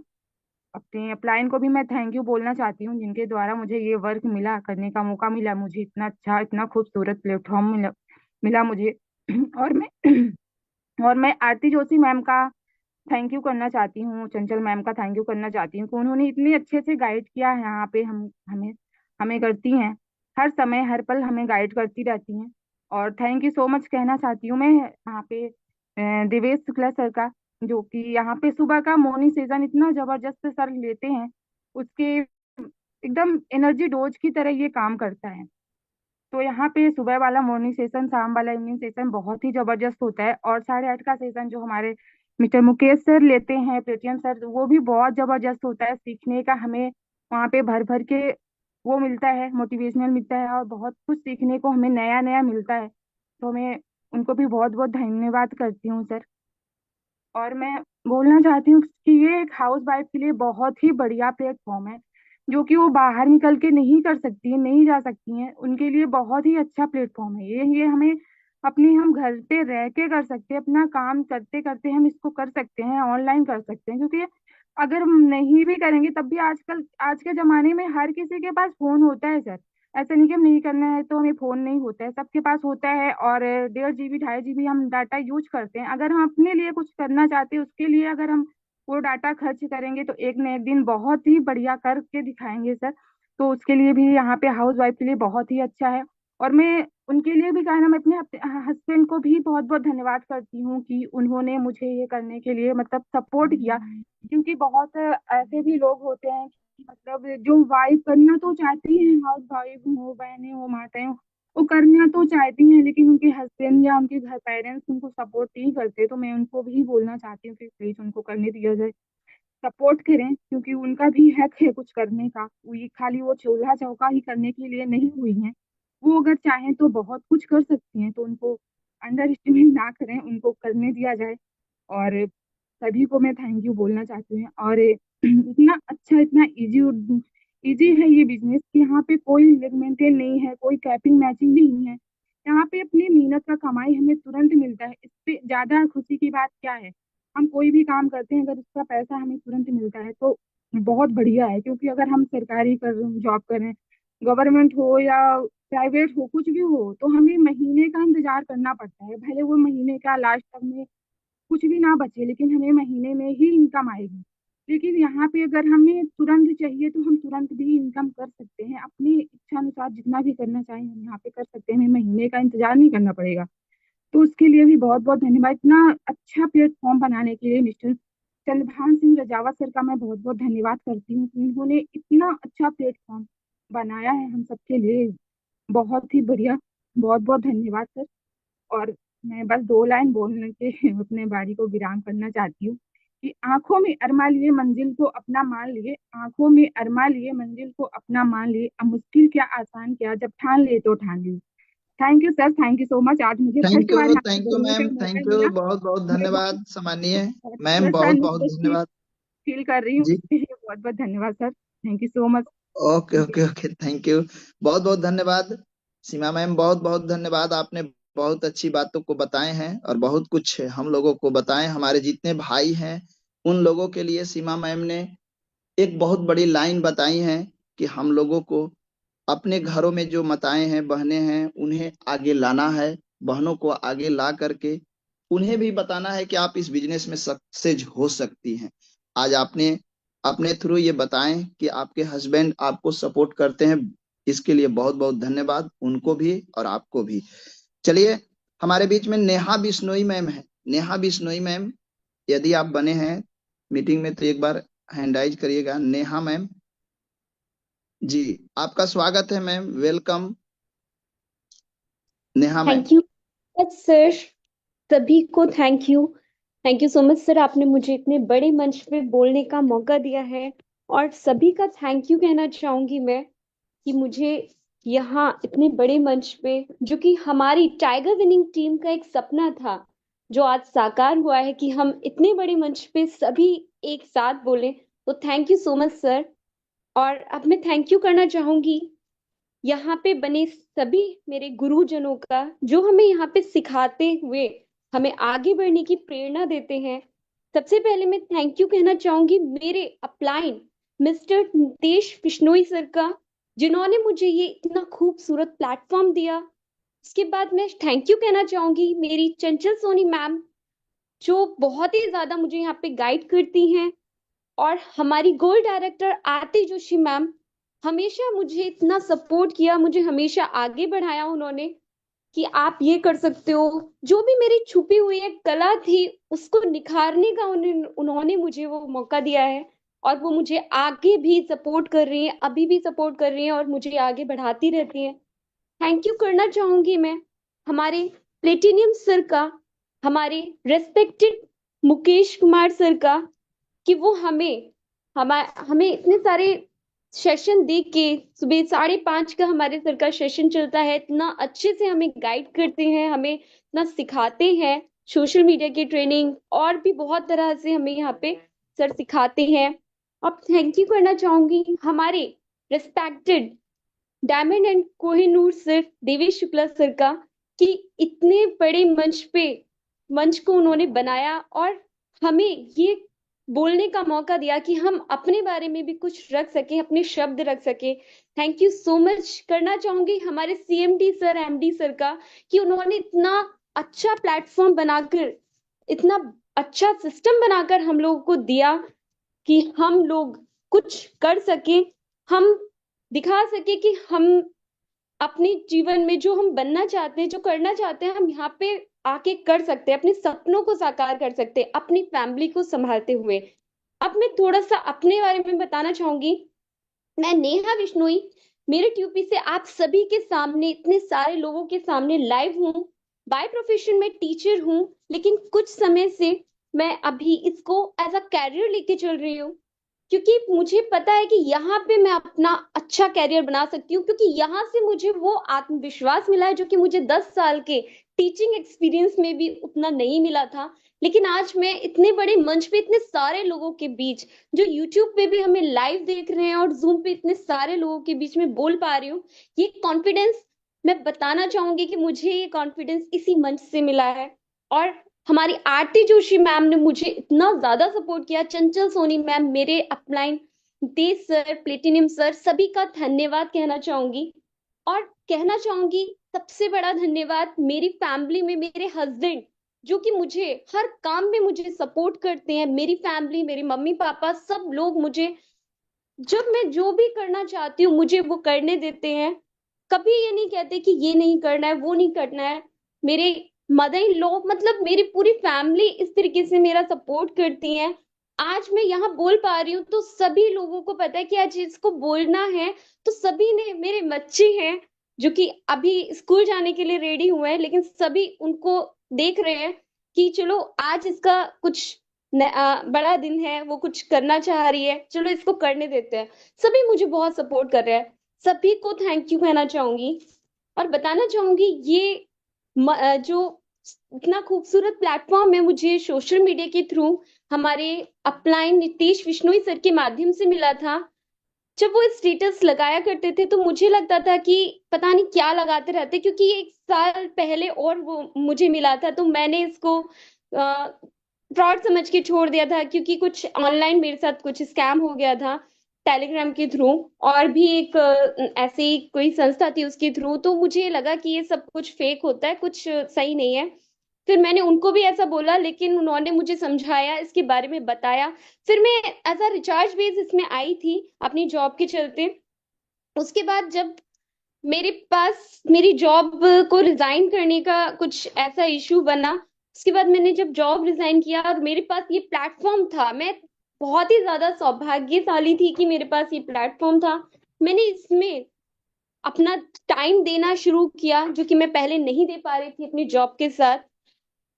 अपने अपलाइन को भी मैं थैंक यू बोलना चाहती हूँ, जिनके द्वारा मुझे ये वर्क मिला, करने का मौका मिला। मुझे इतना अच्छा, इतना खूबसूरत प्लेटफॉर्म मिला मुझे। और मैं आरती जोशी मैम का थैंक यू करना चाहती हूँ, चंचल मैम का थैंक यू करना चाहती हूँ कि उन्होंने इतने अच्छे से गाइड किया है यहाँ पे। हमें हमें करती हैं, हर समय हर पल हमें गाइड करती रहती हैं। और थैंक यू सो मच कहना चाहती हूँ मैं यहाँ पे दिवेश शुक्ला सर का, जो कि यहाँ पे सुबह का मॉर्निंग सेशन इतना जबरदस्त सर लेते हैं, उसके एकदम एनर्जी डोज की तरह ये काम करता है। तो यहाँ पे सुबह वाला मॉर्निंग सेशन, शाम वाला इवनिंग सेशन बहुत ही जबरदस्त होता है। और 8:30 का सेशन जो हमारे मिस्टर मुकेश सर लेते हैं, पेटीएम सर, वो भी बहुत जबरदस्त होता है। सीखने का हमें वहाँ पे भर भर के वो मिलता है, मोटिवेशनल मिलता है और बहुत कुछ सीखने को हमें नया नया मिलता है। तो मैं उनको भी बहुत बहुत धन्यवाद करती हूँ सर। और मैं बोलना चाहती हूँ कि ये एक हाउस वाइफ के लिए बहुत ही बढ़िया प्लेटफॉर्म है, जो कि वो बाहर निकल के नहीं कर सकती है, नहीं जा सकती हैं, उनके लिए बहुत ही अच्छा प्लेटफॉर्म है ये हमें अपनी, हम घर पे रह के कर सकते हैं, अपना काम करते करते हम इसको कर सकते हैं, ऑनलाइन कर सकते हैं। क्योंकि अगर हम नहीं भी करेंगे तब भी आजकल, आज के जमाने में हर किसी के पास फोन होता है सर। ऐसा नहीं कि हम नहीं करना है तो हमें फोन नहीं होता है, सबके पास होता है। और 1.5 GB 2.5 GB हम डाटा यूज करते हैं। अगर हम अपने लिए कुछ करना चाहते हैं, उसके लिए अगर हम वो डाटा खर्च करेंगे तो एक न एक दिन बहुत ही बढ़िया करके दिखाएंगे सर। तो उसके लिए भी यहाँ पे हाउस वाइफ के लिए बहुत ही अच्छा है। और मैं उनके लिए भी क्या है ना, मैं अपने हस्बैंड को भी बहुत बहुत धन्यवाद करती हूँ कि उन्होंने मुझे ये करने के लिए मतलब सपोर्ट किया। क्योंकि बहुत ऐसे भी लोग होते हैं कि मतलब जो वाइफ करना तो चाहती हैं, हाउस वाइफ हो, बहनें हो, माताएं हो, वो करना तो चाहती हैं, लेकिन उनके हस्बैंड या उनके घर पेरेंट्स उनको सपोर्ट नहीं करते। तो मैं उनको भी बोलना चाहती हूँ कि प्लीज उनको करने दिया जाए, सपोर्ट करें, क्योंकि उनका भी हक है कुछ करने का। ये खाली वो चूल्हा चौका ही करने के लिए नहीं हुई हैं, वो अगर चाहें तो बहुत कुछ कर सकती हैं। तो उनको अंडर एस्टिमेट ना करें, उनको करने दिया जाए। और सभी को मैं थैंक यू बोलना चाहती हूँ। और इतना अच्छा, इतना इजी इजी है ये बिजनेस कि यहाँ पे कोई लेगमेंटेन नहीं है, कोई कैपिंग मैचिंग नहीं है। यहाँ पे अपनी मेहनत का कमाई हमें तुरंत मिलता है। इससे ज्यादा खुशी की बात क्या है। हम कोई भी काम करते हैं, अगर उसका पैसा हमें तुरंत मिलता है तो बहुत बढ़िया है। क्योंकि अगर हम सरकारी कर जॉब करें, गवर्नमेंट हो या प्राइवेट हो, कुछ भी हो, तो हमें महीने का इंतजार करना पड़ता है। भले वो महीने का लास्ट तक में कुछ भी ना बचे, लेकिन हमें महीने में ही इनकम आएगी। लेकिन यहाँ पे अगर हमें तुरंत चाहिए तो हम तुरंत भी इनकम कर सकते हैं। अपनी इच्छा अनुसार जितना भी करना चाहें हम यहाँ पे कर सकते हैं, हमें महीने का इंतजार नहीं करना पड़ेगा। तो उसके लिए भी बहुत बहुत धन्यवाद। इतना अच्छा प्लेटफॉर्म बनाने के लिए मिस्टर चंद्रभान सिंह रजावत सर का मैं बहुत बहुत धन्यवाद करती हूँ कि उन्होंने इतना अच्छा प्लेटफॉर्म बनाया है हम सबके लिए। बहुत ही बढ़िया, बहुत बहुत धन्यवाद सर। और मैं बस 2 लाइन बोलने के अपने बारी को विराम करना चाहती हूँ कि आंखों में अरमा लिए मंजिल को अपना मान लिए, आंखों में अरमा लिए मंजिल को अपना मान लिए, अब मुश्किल क्या आसान क्या, जब ठान लिए तो ठान लिए। Thank you sir, thank you so much. आज मुझे फर्स्ट बार यहाँ पे थैंक यू बोलने का मैम, मौका थैंक यू, मिला। बहुत बहुत मैं बहुत धन्यवाद सम्मानीय मैम, फॉर्चुनेट बहुत एंड बहुत धन्यवाद फील कर रही हूँ, जी। इसके लिए बहुत बहुत धन्यवाद sir. Thank you so much. Okay okay okay, thank you, बहुत बहुत धन्यवाद सीमा मैम, बहुत बहुत धन्यवाद। आपने बहुत अच्छी बातों को बताए हैं और बहुत कुछ हम लोगों को बताएं। हमारे जितने भाई हैं उन लोगों के लिए सीमा मैम ने एक बहुत बड़ी लाइन बताई है कि हम लोगों को अपने घरों में जो माताएं हैं, बहनें हैं, उन्हें आगे लाना है। बहनों को आगे ला करके उन्हें भी बताना है कि आप इस बिजनेस में सक्सेस हो सकती हैं। आज आपने अपने थ्रू ये बताएं कि आपके हस्बैंड आपको सपोर्ट करते हैं, इसके लिए बहुत बहुत धन्यवाद उनको भी और आपको भी। चलिए, हमारे बीच में नेहा बिश्नोई मैम है। नेहा बिश्नोई मैम, यदि आप बने हैं मीटिंग में तो एक बार हैंड राइज करिएगा। नेहा मैम जी, आपका स्वागत है ma'am, welcome Neha ma'am. Thank you sir, सभी को thank you, thank you so much sir. आपने मुझे इतने बड़े मंच पे बोलने का मौका दिया है। और सभी का थैंक यू कहना चाहूंगी मैं कि मुझे यहाँ इतने बड़े मंच पे, जो कि हमारी टाइगर विनिंग टीम का एक सपना था, जो आज साकार हुआ है कि हम इतने बड़े मंच पे सभी एक साथ बोले, तो thank you so much sir. और अब मैं थैंक यू करना चाहूंगी यहाँ पे बने सभी मेरे गुरुजनों का, जो हमें यहाँ पे सिखाते हुए हमें आगे बढ़ने की प्रेरणा देते हैं। सबसे पहले मैं थैंक यू कहना चाहूंगी मेरे upline mister Nitesh Bishnoi sir का, जिन्होंने मुझे ये इतना खूबसूरत प्लेटफॉर्म दिया। उसके बाद मैं थैंक यू कहना चाहूंगी मेरी चंचल सोनी मैम, जो बहुत ही ज्यादा मुझे यहाँ पे गाइड करती हैं। और हमारी गोल डायरेक्टर आरती जोशी मैम, हमेशा मुझे इतना सपोर्ट किया, मुझे हमेशा आगे बढ़ाया उन्होंने कि आप ये कर सकते हो। जो भी मेरी छुपी हुई एक कला थी उसको निखारने का उन्होंने मुझे वो मौका दिया है। और वो मुझे आगे भी सपोर्ट कर रही हैं, अभी भी सपोर्ट कर रही हैं और मुझे आगे बढ़ाती रहती हैं। थैंक यू करना चाहूंगी मैं हमारे प्लेटिनियम सर का, हमारे रेस्पेक्टेड मुकेश कुमार सर का, कि वो हमें इतने सारे सेशन दे के, सुबह 5:30 का हमारे सर का सेशन चलता है, इतना अच्छे से हमें गाइड करते हैं, हमें इतना सिखाते हैं, सोशल मीडिया की ट्रेनिंग और भी बहुत तरह से हमें यहाँ पे सर सिखाते हैं। अब थैंक यू करना चाहूंगी हमारे respected diamond and Kohinoor sir Devesh Shukla sir का, कि इतने बड़े मंच को उन्होंने बनाया और हमें ये बोलने का मौका दिया कि हम अपने बारे में भी कुछ रख सके, अपने शब्द रख सके। थैंक यू सो मच करना चाहूंगी हमारे सीएमडी सर, एमडी सर का, कि उन्होंने इतना अच्छा प्लेटफॉर्म बनाकर, इतना अच्छा सिस्टम बनाकर हम लोगों को दिया कि हम लोग कुछ कर सके, हम दिखा सके कि हम अपने जीवन में जो हम बनना चाहते हैं, जो करना चाहते हैं, हम यहाँ पे आके कर सकते हैं, अपने सपनों को साकार कर सकते हैं अपनी फैमिली को संभालते हुए। अब मैं थोड़ा सा अपने बारे में बताना चाहूंगी। मैं नेहा विश्नोई, मेरिट यूपी से आप सभी के सामने, इतने सारे लोगों के सामने लाइव हूँ। बाय प्रोफेशन में टीचर हूँ, लेकिन कुछ समय से मैं अभी इसको एज अ कैरियर लेके चल रही हूँ, क्योंकि मुझे पता है कि यहाँ पे मैं अपना अच्छा कैरियर बना सकती हूँ, क्योंकि यहाँ से मुझे वो आत्मविश्वास मिला है जो कि मुझे 10 साल के टीचिंग एक्सपीरियंस में भी उतना नहीं मिला था। लेकिन आज मैं इतने बड़े मंच पे इतने सारे लोगों के बीच, जो यूट्यूब पे भी हमें लाइव देख रहे हैं और जूम पे इतने सारे लोगों के बीच में बोल पा रही हूँ, ये कॉन्फिडेंस, मैं बताना चाहूंगी कि मुझे ये कॉन्फिडेंस इसी मंच से मिला है। और हमारी आरती जोशी मैम ने मुझे इतना ज्यादा सपोर्ट किया, चंचल सोनी मैम, मेरे अपलाइन, तेज सर, प्लेटिनियम सर, सभी का धन्यवाद कहना चाहूंगी। और कहना चाहूंगी सबसे बड़ा धन्यवाद मेरी फैमिली में मेरे हस्बैंड, जो कि मुझे हर काम में मुझे सपोर्ट करते हैं। मेरी फैमिली, मेरे मम्मी पापा, सब लोग मुझे, जब मैं जो भी करना चाहती हूँ मुझे वो करने देते हैं। कभी ये नहीं कहते कि ये नहीं करना है, वो नहीं करना है। मेरे मदर इन लॉ, मतलब मेरी पूरी फैमिली इस तरीके से मेरा सपोर्ट करती है। आज मैं यहाँ बोल पा रही हूँ तो सभी लोगों को पता है कि आज इसको बोलना है, तो सभी ने, मेरे बच्चे हैं जो कि अभी स्कूल जाने के लिए रेडी हुए हैं, लेकिन सभी उनको देख रहे हैं कि चलो आज इसका कुछ बड़ा दिन है, वो कुछ करना चाह रही है, चलो इसको करने देते हैं। सभी मुझे बहुत सपोर्ट कर रहे हैं, सभी को थैंक यू कहना चाहूंगी। और बताना चाहूंगी ये जो इतना खूबसूरत प्लेटफॉर्म है, मुझे सोशल मीडिया के थ्रू हमारे अपलाइन नीतीश विश्नोई सर के माध्यम से मिला था। जब वो स्टेटस लगाया करते थे तो मुझे लगता था कि पता नहीं क्या लगाते रहते, क्योंकि 1 साल पहले और वो मुझे मिला था, तो मैंने इसको फ्रॉड समझ के छोड़ दिया था, क्योंकि कुछ ऑनलाइन मेरे साथ कुछ स्कैम हो गया था टेलीग्राम के थ्रू, और भी एक ऐसे ही कोई संस्था थी उसके थ्रू। तो मुझे लगा कि ये सब कुछ फेक होता है, कुछ सही नहीं है। फिर मैंने उनको भी ऐसा बोला, लेकिन उन्होंने मुझे समझाया, इसके बारे में बताया। फिर मैं एज अ रिचार्ज बेस इसमें आई थी अपनी जॉब के चलते। उसके बाद जब मेरे पास मेरी जॉब को रिजाइन करने का कुछ ऐसा इशू बना, उसके बाद मैंने जब जॉब रिजाइन किया और मेरे पास ये प्लेटफॉर्म था, मैं बहुत ही ज्यादा सौभाग्यशाली थी कि मेरे पास ये प्लेटफॉर्म था। मैंने इसमें अपना टाइम देना शुरू किया, जो कि मैं पहले नहीं दे पा रही थी अपनी जॉब के साथ।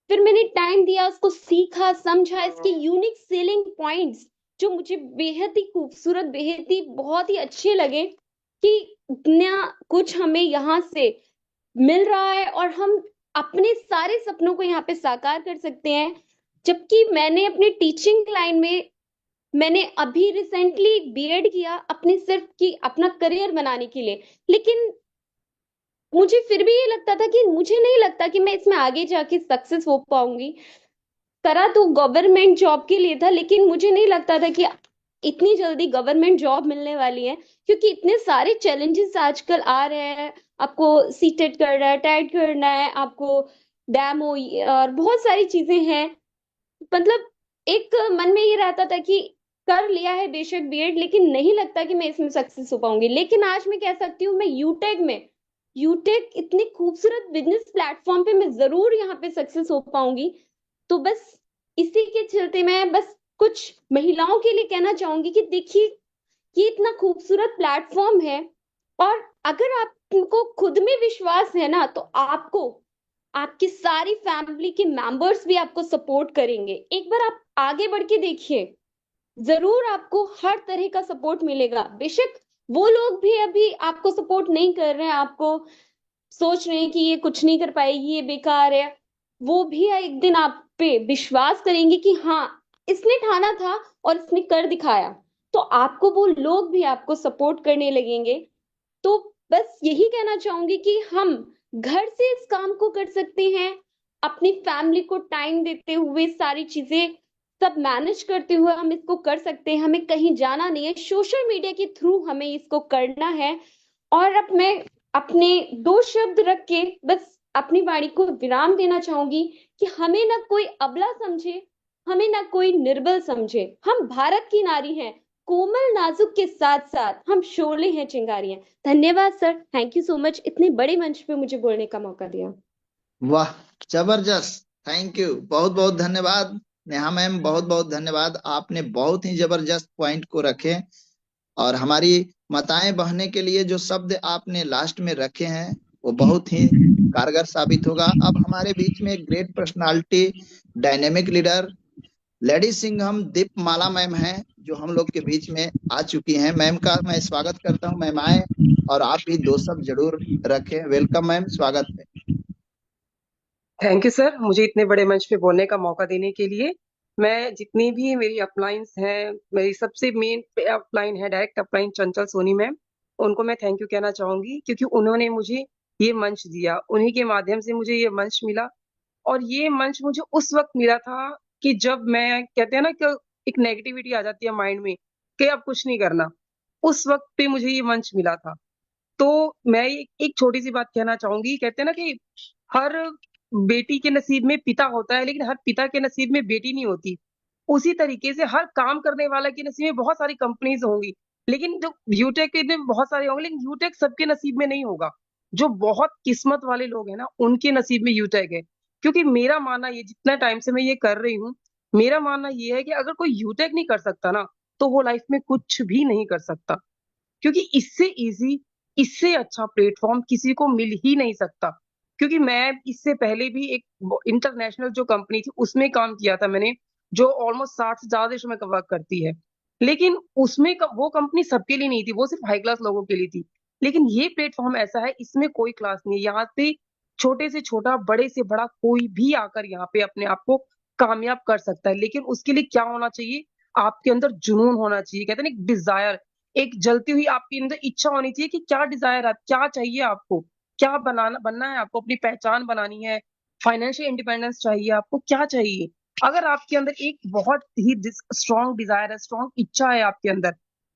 फिर मैंने टाइम दिया, उसको सीखा, समझा, इसके यूनिक सेलिंग पॉइंट्स जो मुझे बेहद ही खूबसूरत, बेहद ही बहुत ही अच्छे लगे, कि इतना कुछ हमें यहाँ से मिल रहा है और हम अपने सारे सपनों को यहाँ पे साकार कर सकते हैं। जबकि मैंने अपने टीचिंग लाइन में, मैंने अभी रिसेंटली बीएड किया अपने सिर्फ की अपना करियर बनाने के लिए, लेकिन मुझे फिर भी ये लगता था कि मुझे नहीं लगता कि मैं इसमें आगे जाके सक्सेस हो पाऊंगी। करा तो गवर्नमेंट जॉब के लिए था, लेकिन मुझे नहीं लगता था कि इतनी जल्दी गवर्नमेंट जॉब मिलने वाली है, क्योंकि इतने सारे चैलेंजेस आजकल आ रहे हैं। आपको सीटेट करना है, टेट करना है, आपको डेमो और बहुत सारी चीजें हैं। मतलब एक मन में ये रहता था कि कर लिया है बेशक बीएड, लेकिन नहीं लगता कि मैं इसमें सक्सेस हो पाऊंगी। लेकिन आज मैं कह सकती हूँ, मैं यूटेक में, यूटेक इतने खूबसूरत बिजनेस प्लेटफॉर्म पे मैं जरूर यहाँ पे सक्सेस हो पाऊंगी। तो बस इसी के चलते मैं बस कुछ महिलाओं के लिए कहना चाहूंगी कि देखिए, ये इतना खूबसूरत प्लेटफॉर्म है, और अगर आपको खुद में विश्वास है ना, तो आपको आपकी सारी फैमिली के मेंबर्स भी आपको सपोर्ट करेंगे। एक बार आप आगे बढ़ के देखिए, जरूर आपको हर तरह का सपोर्ट मिलेगा। बेशक वो लोग भी अभी आपको सपोर्ट नहीं कर रहे हैं, आपको सोच रहे हैं कि ये कुछ नहीं कर पाएगी, ये बेकार है, वो भी एक दिन आप पे विश्वास करेंगे कि हाँ, इसने ठाना था और इसने कर दिखाया, तो आपको वो लोग भी आपको सपोर्ट करने लगेंगे। तो बस यही कहना चाहूंगी कि हम घर से इस काम को कर सकते हैं, अपनी फैमिली को टाइम देते हुए, सारी चीजें सब मैनेज करते हुए हम इसको कर सकते हैं। हमें कहीं जाना नहीं है, सोशल मीडिया के थ्रू हमें इसको करना है। और अब मैं अपने 2 शब्द रख के बस अपनी वाणी को विराम देना चाहूंगी कि हमें ना कोई अबला समझे, हमें ना कोई निर्बल समझे। हम भारत की नारी हैं, कोमल नाजुक के साथ साथ हम शोले हैं चिंगारियां। धन्यवाद sir, thank you so much इतने बड़े मंच पे मुझे बोलने का मौका दिया। वाह, जबरदस्त, थैंक यू, बहुत बहुत धन्यवाद नेहा मैम, बहुत बहुत धन्यवाद। आपने बहुत ही जबरदस्त पॉइंट को रखे और हमारी माताएं बहने के लिए जो शब्द आपने लास्ट में रखे हैं वो बहुत ही कारगर साबित होगा। अब हमारे बीच में एक great personality, dynamic leader, lady Singham Deepmala ma'am हैं जो हम लोग के बीच में आ चुकी हैं। मैम का मैं स्वागत करता हूं। मैम आए और आप भी दो शब्द जरूर रखें। वेलकम मैम, स्वागत है। थैंक यू सर, मुझे इतने बड़े मंच पे बोलने का मौका देने के लिए। मैं जितनी भी मेरी अपलाइंस हैं, मेरी सबसे मेन अपलाइन है डायरेक्ट अपलाइन चंचल सोनी मैम, उनको मैं थैंक यू कहना चाहूंगी क्योंकि उन्होंने मुझे ये मंच दिया। उन्हीं के माध्यम से मुझे ये मंच मिला और ये मंच मुझे उस वक्त मिला था कि जब मैं, कहते हैं ना कि एक नेगेटिविटी आ जाती है माइंड में कि अब कुछ नहीं करना, उस वक्त पे मुझे ये मंच मिला था। तो मैं एक छोटी सी बात कहना चाहूंगी। कहते हैं ना कि हर बेटी के नसीब में पिता होता है लेकिन हर पिता के नसीब में बेटी नहीं होती। उसी तरीके से हर काम करने वाला के नसीब में बहुत सारी कंपनीज होंगी, लेकिन जो यूटेक के में बहुत सारे होंगे, लेकिन यूटेक सबके नसीब में नहीं होगा। जो बहुत किस्मत वाले लोग हैं ना, उनके नसीब में यूटेक है। क्योंकि मेरा मानना ये, जितना टाइम से मैं ये कर रही हूँ, मेरा मानना ये है कि अगर कोई यूटेक नहीं कर सकता ना, तो वो लाइफ में कुछ भी नहीं कर सकता। क्योंकि इससे इजी, इससे अच्छा प्लेटफॉर्म किसी को मिल ही नहीं सकता। क्योंकि मैं इससे पहले भी एक इंटरनेशनल जो कंपनी थी उसमें काम किया था मैंने, जो ऑलमोस्ट 60 से ज्यादा देशों में वर्क करती है। लेकिन उसमें वो कंपनी सबके लिए नहीं थी, वो सिर्फ हाई क्लास लोगों के लिए थी। लेकिन ये प्लेटफॉर्म ऐसा है, इसमें कोई क्लास नहीं है। यहाँ पे छोटे से छोटा, बड़े से बड़ा कोई भी आकर यहाँ पे अपने आप को कामयाब कर सकता है। लेकिन उसके लिए क्या होना चाहिए? आपके अंदर जुनून होना चाहिए। कहते हैं ना, एक डिजायर, एक जलती हुई आपके अंदर इच्छा होनी चाहिए कि क्या डिजायर है, क्या चाहिए आपको, क्या बनना है आपको, अपनी पहचान बनानी है, फाइनेंशियल इंडिपेंडेंस चाहिए आपको, क्या चाहिए। अगर आपके अंदर एक बहुत ही स्ट्रॉन्ग डिजायर है, स्ट्रॉन्ग इच्छा है आपके अंदर,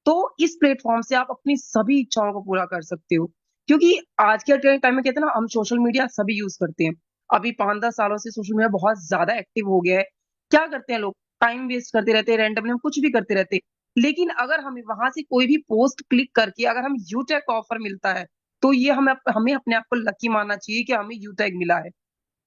तो इस प्लेटफॉर्म से आप अपनी सभी इच्छाओं को पूरा कर सकते हो। क्योंकि आज के टाइम में कहते हैं ना, हम सोशल मीडिया सभी यूज करते हैं। अभी 5-10 सालों से सोशल मीडिया बहुत ज्यादा एक्टिव हो गया है। क्या करते हैं लोग? टाइम वेस्ट करते रहते हैं, रैंडमली हम कुछ भी करते रहते हैं। लेकिन अगर हमें वहां से कोई भी पोस्ट क्लिक करके अगर हम यूटेक का ऑफर मिलता है, तो ये हमें अपने आप को लकी मानना चाहिए कि हमें यूटेक मिला है।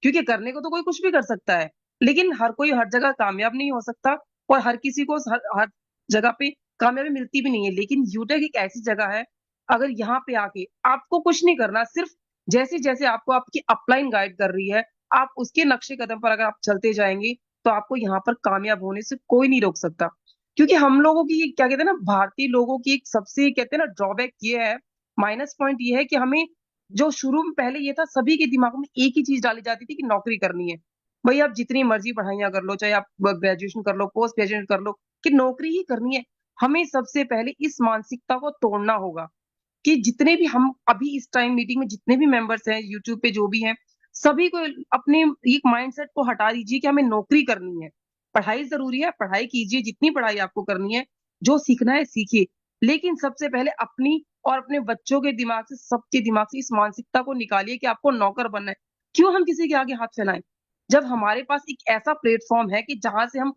क्योंकि करने को तो कोई कुछ भी कर सकता है, लेकिन हर कोई हर जगह कामयाब नहीं हो सकता और हर किसी को हर जगह पे कामयाबी मिलती भी नहीं है। लेकिन यूटेक एक ऐसी जगह है, अगर यहाँ पे आके आपको कुछ नहीं करना, सिर्फ जैसे जैसे आपको आपकी अपलाइन गाइड कर रही है, आप उसके नक्शे कदम पर अगर आप चलते जाएंगे, तो आपको यहाँ पर कामयाब होने से कोई नहीं रोक सकता। क्योंकि हम लोगों की, क्या कहते हैं ना, भारतीय लोगों की एक सबसे, कहते हैं ना, ड्रॉबैक ये है, माइनस पॉइंट ये है कि हमें, जो शुरू में पहले ये था, सभी के दिमाग में एक ही चीज डाली जाती थी कि नौकरी करनी है। भाई आप जितनी मर्जी पढ़ाइयाँ कर लो, चाहे आप ग्रेजुएशन कर लो, पोस्ट ग्रेजुएशन कर लो, कि नौकरी ही करनी है। हमें सबसे पहले इस मानसिकता को तोड़ना होगा कि जितने भी हम अभी इस टाइम मीटिंग में जितने भी मेंबर्स हैं, यूट्यूब पे जो भी हैं, सभी को अपने एक माइंडसेट को हटा दीजिए कि हमें नौकरी करनी है। पढ़ाई जरूरी है, पढ़ाई कीजिए, जितनी पढ़ाई आपको करनी है, जो सीखना है सीखिए। लेकिन सबसे पहले अपनी और अपने बच्चों के दिमाग से, सबके दिमाग से इस मानसिकता को निकालिए कि आपको नौकर बनना है। क्यों हम किसी के आगे हाथ फैलाएं, जब हमारे पास एक ऐसा प्लेटफॉर्म है कि जहां से हम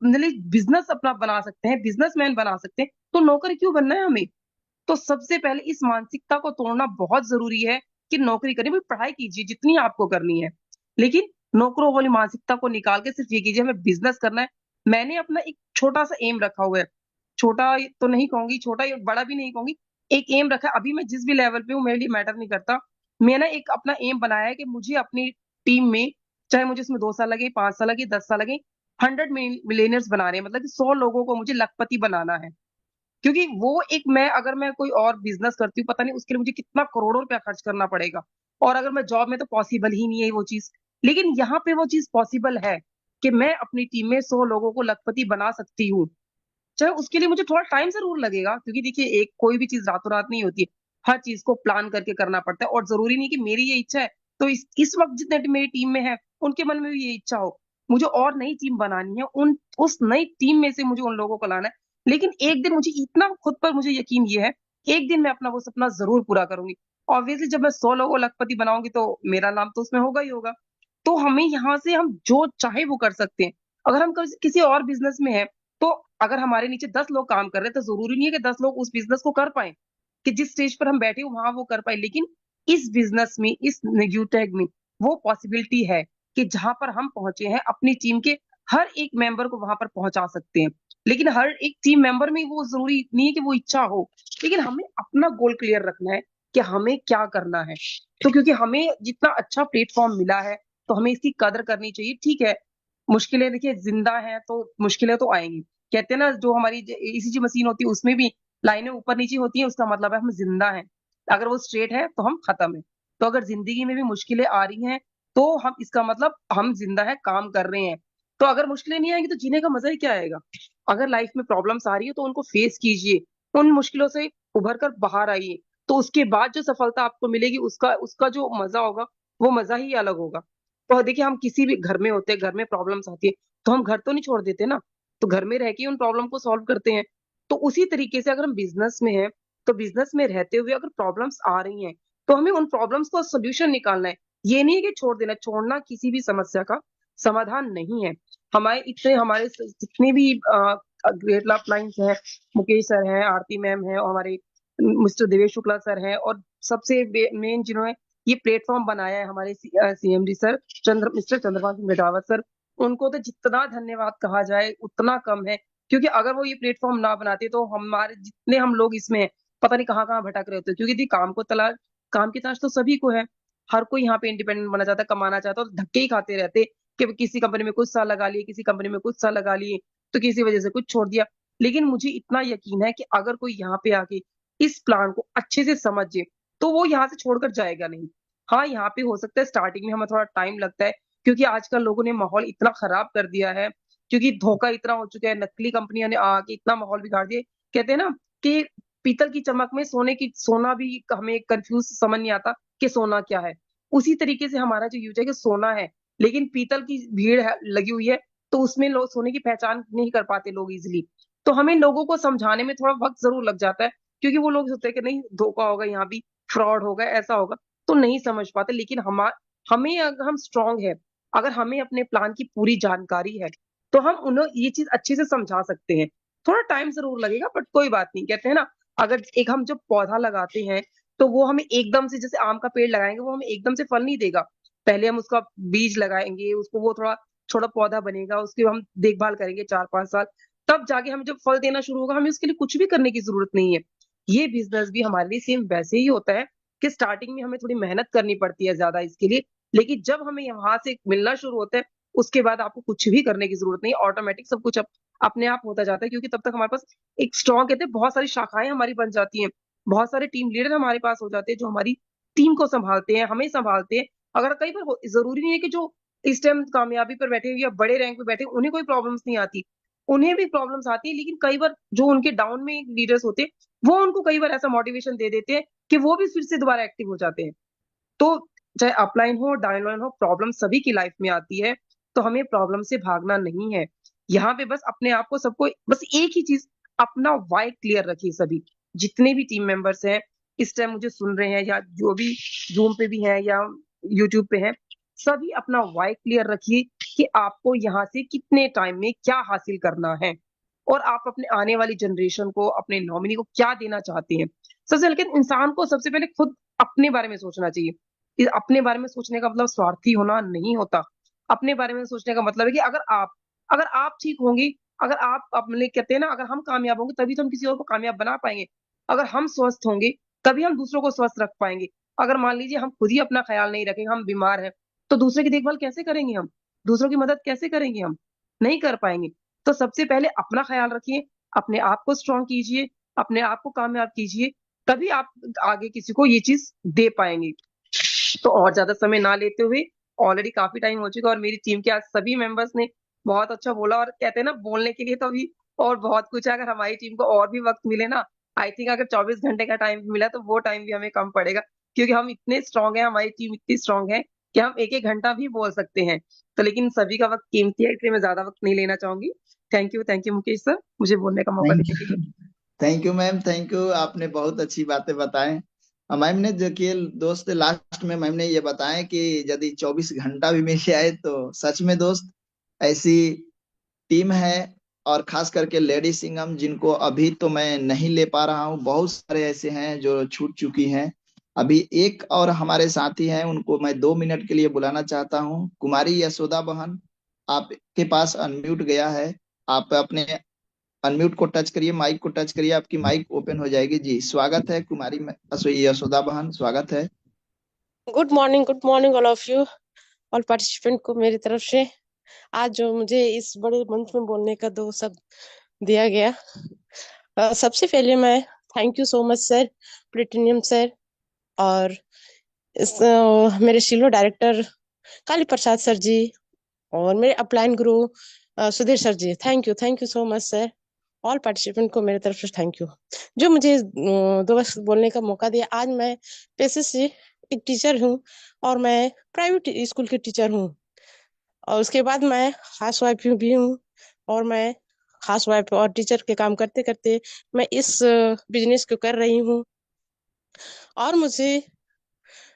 बिजनेस अपना बना सकते हैं, बिजनेसमैन बना सकते हैं, तो नौकर क्यों बनना है हमें? तो सबसे पहले इस मानसिकता को तोड़ना बहुत जरूरी है कि नौकरी करें। भाई पढ़ाई कीजिए जितनी आपको करनी है, लेकिन नौकरों वाली मानसिकता को निकाल के सिर्फ ये कीजिए हमें बिजनेस करना है। मैंने अपना एक छोटा सा एम रखा हुआ है, छोटा तो नहीं कहूंगी, छोटा या बड़ा भी नहीं कहूंगी, एक एम रखा है। अभी मैं जिस भी लेवल पे हूँ, मेरे लिए मैटर नहीं करता। मैंने एक अपना एम बनाया है कि मुझे अपनी टीम में, चाहे मुझे इसमें 2 साल लगे, 5 साल लगे, 10 साल लगे, 100 मिलियनर्स बना रहे हैं। मतलब कि 100 लोगों को मुझे लखपति बनाना है। क्योंकि वो एक, मैं अगर मैं कोई और बिजनेस करती हूँ, पता नहीं उसके लिए मुझे कितना करोड़ों रुपया खर्च करना पड़ेगा, और अगर मैं जॉब में, तो पॉसिबल ही नहीं है वो चीज। लेकिन यहाँ पे वो चीज पॉसिबल है कि मैं अपनी टीम में 100 लोगों को लखपति बना सकती हूँ। चाहे उसके लिए मुझे थोड़ा टाइम जरूर लगेगा, क्योंकि देखिए, एक कोई भी चीज रातों रात नहीं होती है। हर चीज को प्लान करके करना पड़ता है, और जरूरी नहीं कि मेरी ये इच्छा है तो इस वक्त जितने मेरी टीम में है उनके मन में भी ये इच्छा हो। मुझे और नई टीम बनानी है, उस नई टीम में से मुझे उन लोगों को लाना है। लेकिन एक दिन, मुझे इतना खुद पर मुझे यकीन ये है, एक दिन मैं अपना वो सपना जरूर पूरा करूंगी। ऑब्वियसली जब मैं 100 लोगों को लखपति बनाऊंगी, तो मेरा नाम तो उसमें होगा ही होगा। तो हमें यहाँ से हम जो चाहे वो कर सकते हैं। अगर हम किसी और बिजनेस में है, तो अगर हमारे नीचे 10 लोग काम कर रहे हैं तो जरूरी नहीं है कि 10 लोग उस बिजनेस को कर पाए, कि जिस स्टेज पर हम बैठे हो वहां वो कर पाए। लेकिन इस बिजनेस में, इस यूटेक में वो पॉसिबिलिटी है कि जहां पर हम पहुंचे हैं अपनी टीम के हर एक मेंबर को वहां पर पहुंचा सकते हैं। लेकिन हर एक टीम मेंबर में वो जरूरी नहीं है कि वो इच्छा हो, लेकिन हमें अपना गोल क्लियर रखना है कि हमें क्या करना है। तो क्योंकि हमें जितना अच्छा प्लेटफॉर्म मिला है तो हमें इसकी कदर करनी चाहिए। ठीक है, मुश्किलें देखिए जिंदा है तो मुश्किलें तो आएंगी। कहते हैं ना, जो हमारी ईसीजी मशीन होती है उसमें भी लाइनें ऊपर नीचे होती हैं, उसका मतलब है हम जिंदा हैं। अगर वो स्ट्रेट है तो हम खत्म है। तो अगर जिंदगी में भी मुश्किलें आ रही हैं तो हम, इसका मतलब हम जिंदा है, काम कर रहे हैं। तो अगर मुश्किलें नहीं आएंगी तो जीने का मजा ही क्या आएगा। अगर लाइफ में प्रॉब्लम्स आ रही है तो उनको फेस कीजिए, उन मुश्किलों से उभर कर बाहर आइए। तो उसके बाद जो सफलता आपको मिलेगी उसका उसका जो मजा होगा वो मजा ही अलग होगा। तो देखिए, हम किसी भी घर में होते हैं, घर में प्रॉब्लम्स आती है तो हम घर तो नहीं छोड़ देते ना, तो घर में रह के उन प्रॉब्लम को सॉल्व करते हैं। तो उसी तरीके से अगर हम बिजनेस में हैं तो बिजनेस में रहते हुए अगर प्रॉब्लम्स आ रही हैं तो हमें उन प्रॉब्लम्स को सोल्यूशन निकालना है। ये नहीं है कि छोड़ देना, छोड़ना किसी भी समस्या का समाधान नहीं है। हमारे जितने भी ग्रेट लाभ लाइन्स हैं, मुकेश सर हैं, आरती मैम है, और हमारे मिस्टर देवेश शुक्ला सर हैं, और सबसे मेन जिन्होंने ये प्लेटफॉर्म बनाया है हमारे CMD sir mister Chandrabhan Singh Metawat sir, उनको तो जितना धन्यवाद कहा जाए उतना कम है। क्योंकि अगर वो ये प्लेटफॉर्म ना बनाते तो हमारे जितने हम लोग इसमें हैं, पता नहीं कहाँ कहाँ भटक रहे होते। क्योंकि काम की तलाश तो सभी को है। हर कोई यहाँ पे इंडिपेंडेंट बनना चाहता है, कमाना चाहता है, और धक्के ही खाते रहते कि किसी कंपनी में कुछ साल लगा लिए, किसी कंपनी में कुछ साल लगा लिए, तो किसी वजह से कुछ छोड़ दिया। लेकिन मुझे इतना यकीन है कि अगर कोई यहाँ पे आके इस प्लान को अच्छे से समझे तो वो यहाँ से छोड़कर जाएगा नहीं। हाँ, यहाँ पे हो सकता है स्टार्टिंग में हमें थोड़ा टाइम लगता है, क्योंकि आजकल लोगों ने माहौल इतना खराब कर दिया है, क्योंकि धोखा इतना हो चुका है, नकली कंपनियों ने आके इतना माहौल बिगाड़ दिया। कहते हैं ना कि पीतल की चमक में सोना भी हमें कंफ्यूज समझ नहीं आता कि सोना क्या है। उसी तरीके से हमारा जो यूज है कि सोना है, लेकिन पीतल की भीड़ लगी हुई है, तो उसमें लोग सोने की पहचान नहीं कर पाते लोग इजिली। तो हमें लोगों को समझाने में थोड़ा वक्त जरूर लग जाता है, क्योंकि वो लोग सोचते हैं कि नहीं, धोखा होगा, यहाँ भी फ्रॉड होगा, ऐसा होगा, तो नहीं समझ पाते। लेकिन हमें अगर हम स्ट्रांग है, अगर हमें अपने प्लान की पूरी जानकारी है, तो हम उन्हें ये चीज अच्छे से समझा सकते हैं। थोड़ा टाइम जरूर लगेगा, बट कोई बात नहीं। कहते हैं ना, अगर एक हम जब पौधा लगाते हैं तो वो हमें एकदम से, जैसे आम का पेड़ लगाएंगे, वो हमें एकदम से फल नहीं देगा। पहले हम उसका बीज लगाएंगे, उसको वो थोड़ा छोटा पौधा बनेगा, उसकी हम देखभाल करेंगे 4-5 साल, तब जाके हमें जब फल देना शुरू होगा। हमें उसके लिए कुछ भी करने की जरूरत नहीं है। ये बिजनेस भी हमारे लिए सेम वैसे ही होता है कि स्टार्टिंग में हमें थोड़ी मेहनत करनी पड़ती है ज्यादा इसके लिए, लेकिन जब हमें वहां से मिलना शुरू होता है उसके बाद आपको कुछ भी करने की जरूरत नहीं, ऑटोमेटिक सब कुछ अपने आप होता जाता है। क्योंकि तब तक हमारे पास एक स्ट्रॉन्ग, कहते हैं, बहुत सारी शाखाएं हमारी बन जाती हैं, बहुत सारे टीम लीडर हमारे पास हो जाते हैं जो हमारी टीम को संभालते हैं, हमें संभालते हैं। अगर कई बार जरूरी नहीं है कि जो इस टाइम कामयाबी पर बैठे या बड़े रैंक पे बैठे उन्हें कोई प्रॉब्लम्स नहीं आती, उन्हें भी प्रॉब्लम्स आती है। लेकिन कई बार जो उनके डाउन में लीडर्स होते हैं वो उनको कई बार ऐसा मोटिवेशन दे देते हैं कि वो भी फिर से दोबारा एक्टिव हो जाते हैं। तो चाहे अपलाइन हो डाउनलाइन हो, प्रॉब्लम सभी की लाइफ में आती है। तो हमें प्रॉब्लम से भागना नहीं है। यहाँ पे बस अपने आप को, सबको बस एक ही चीज, अपना वाई क्लियर रखिए। सभी जितने भी टीम मेंबर्स हैं इस टाइम मुझे सुन रहे हैं, या जो भी जूम पे भी हैं या यूट्यूब पे हैं, सभी अपना वाई क्लियर रखिए कि आपको यहाँ से कितने टाइम में क्या हासिल करना है, और आप अपने आने वाली जनरेशन को, अपने नॉमिनी को क्या देना चाहते हैं। सबसे, लेकिन इंसान को सबसे पहले खुद अपने बारे में सोचना चाहिए। अपने बारे में सोचने का मतलब स्वार्थी होना नहीं होता। अपने बारे में सोचने का मतलब है कि अगर आप ठीक होंगे, अगर आप अपने, कहते हैं ना, अगर हम कामयाब होंगे तभी तो हम किसी और को कामयाब बना पाएंगे। अगर हम स्वस्थ होंगे तभी हम दूसरों को स्वस्थ रख पाएंगे। अगर मान लीजिए हम खुद ही अपना ख्याल नहीं रखेंगे, हम बीमार हैं, तो दूसरे की देखभाल कैसे करेंगे हम, दूसरों की मदद कैसे करेंगे, हम नहीं कर पाएंगे। तो सबसे पहले अपना ख्याल रखिए, अपने आप को स्ट्रांग कीजिए, अपने आप को कामयाब कीजिए, तभी आप आगे किसी को ये चीज दे पाएंगे। तो और ज्यादा समय ना लेते हुए, ऑलरेडी काफी टाइम हो चुका, और मेरी टीम के आज सभी मेंबर्स ने बहुत अच्छा बोला, और कहते हैं ना, बोलने के लिए तो अभी और बहुत कुछ है। अगर हमारी टीम को और भी वक्त मिले ना, आई थिंक अगर 24 घंटे का टाइम मिला तो वो टाइम भी हमें कम पड़ेगा, क्योंकि हम इतने स्ट्रांग हैं, हमारी टीम इतनी स्ट्रांग है कि हम 1-1 घंटा भी बोल सकते हैं। तो लेकिन सभी का वक्त कीमती है, इसलिए मैं ज्यादा वक्त नहीं लेना चाहूंगी। थैंक यू मुकेश सर, मुझे बोलने का मौका थैंक देने के लिए। Thank you ma'am, thank you. आपने बहुत अच्छी बातें बताएं। मैम ने, देखिए दोस्त, लास्ट में मैम ने ये बताया कि यदि 24 घंटा भी मिल जाए तो सच में दोस्त, ऐसी टीम है और खास करके लेडी सिंघम, जिनको अभी तो मैं नहीं ले पा रहा हूँ, बहुत सारे ऐसे हैं जो छूट चुकी हैं। अभी एक और हमारे साथी हैं, उनको मैं 2 मिनट के लिए बुलाना चाहता हूँ। कुमारी यशोदा बहन, आपके पास अनम्यूट गया है, आप अपने अनम्यूट को टच करिए, माइक को टच करिए, आपकी माइक ओपन हो जाएगी। जी स्वागत है कुमारी यशोदा बहन, स्वागत है। Good morning all of you, all participant को मेरी तरफ से। आज जो मुझे इस बड़े मंच में बोलने का दो शब्द दिया गया, सबसे पहले मैं thank you so much sir, platinum sir, और मेरे शिलो डायरेक्टर काली प्रसाद सर जी, और मेरे अपलाइन गुरु Sudhir sir ji. Thank you so much sir. All participant को मेरे तरफ से थैंक यू, जो मुझे 2 वक्त बोलने का मौका दिया। आज मैं पेशे से एक टीचर हूँ, और मैं प्राइवेट स्कूल की टीचर हूँ, और उसके बाद मैं हाउस वाइफ भी हूँ। और मैं हाउस वाइफ और टीचर के काम करते करते मैं इस बिजनेस को कर रही हूँ। और मुझे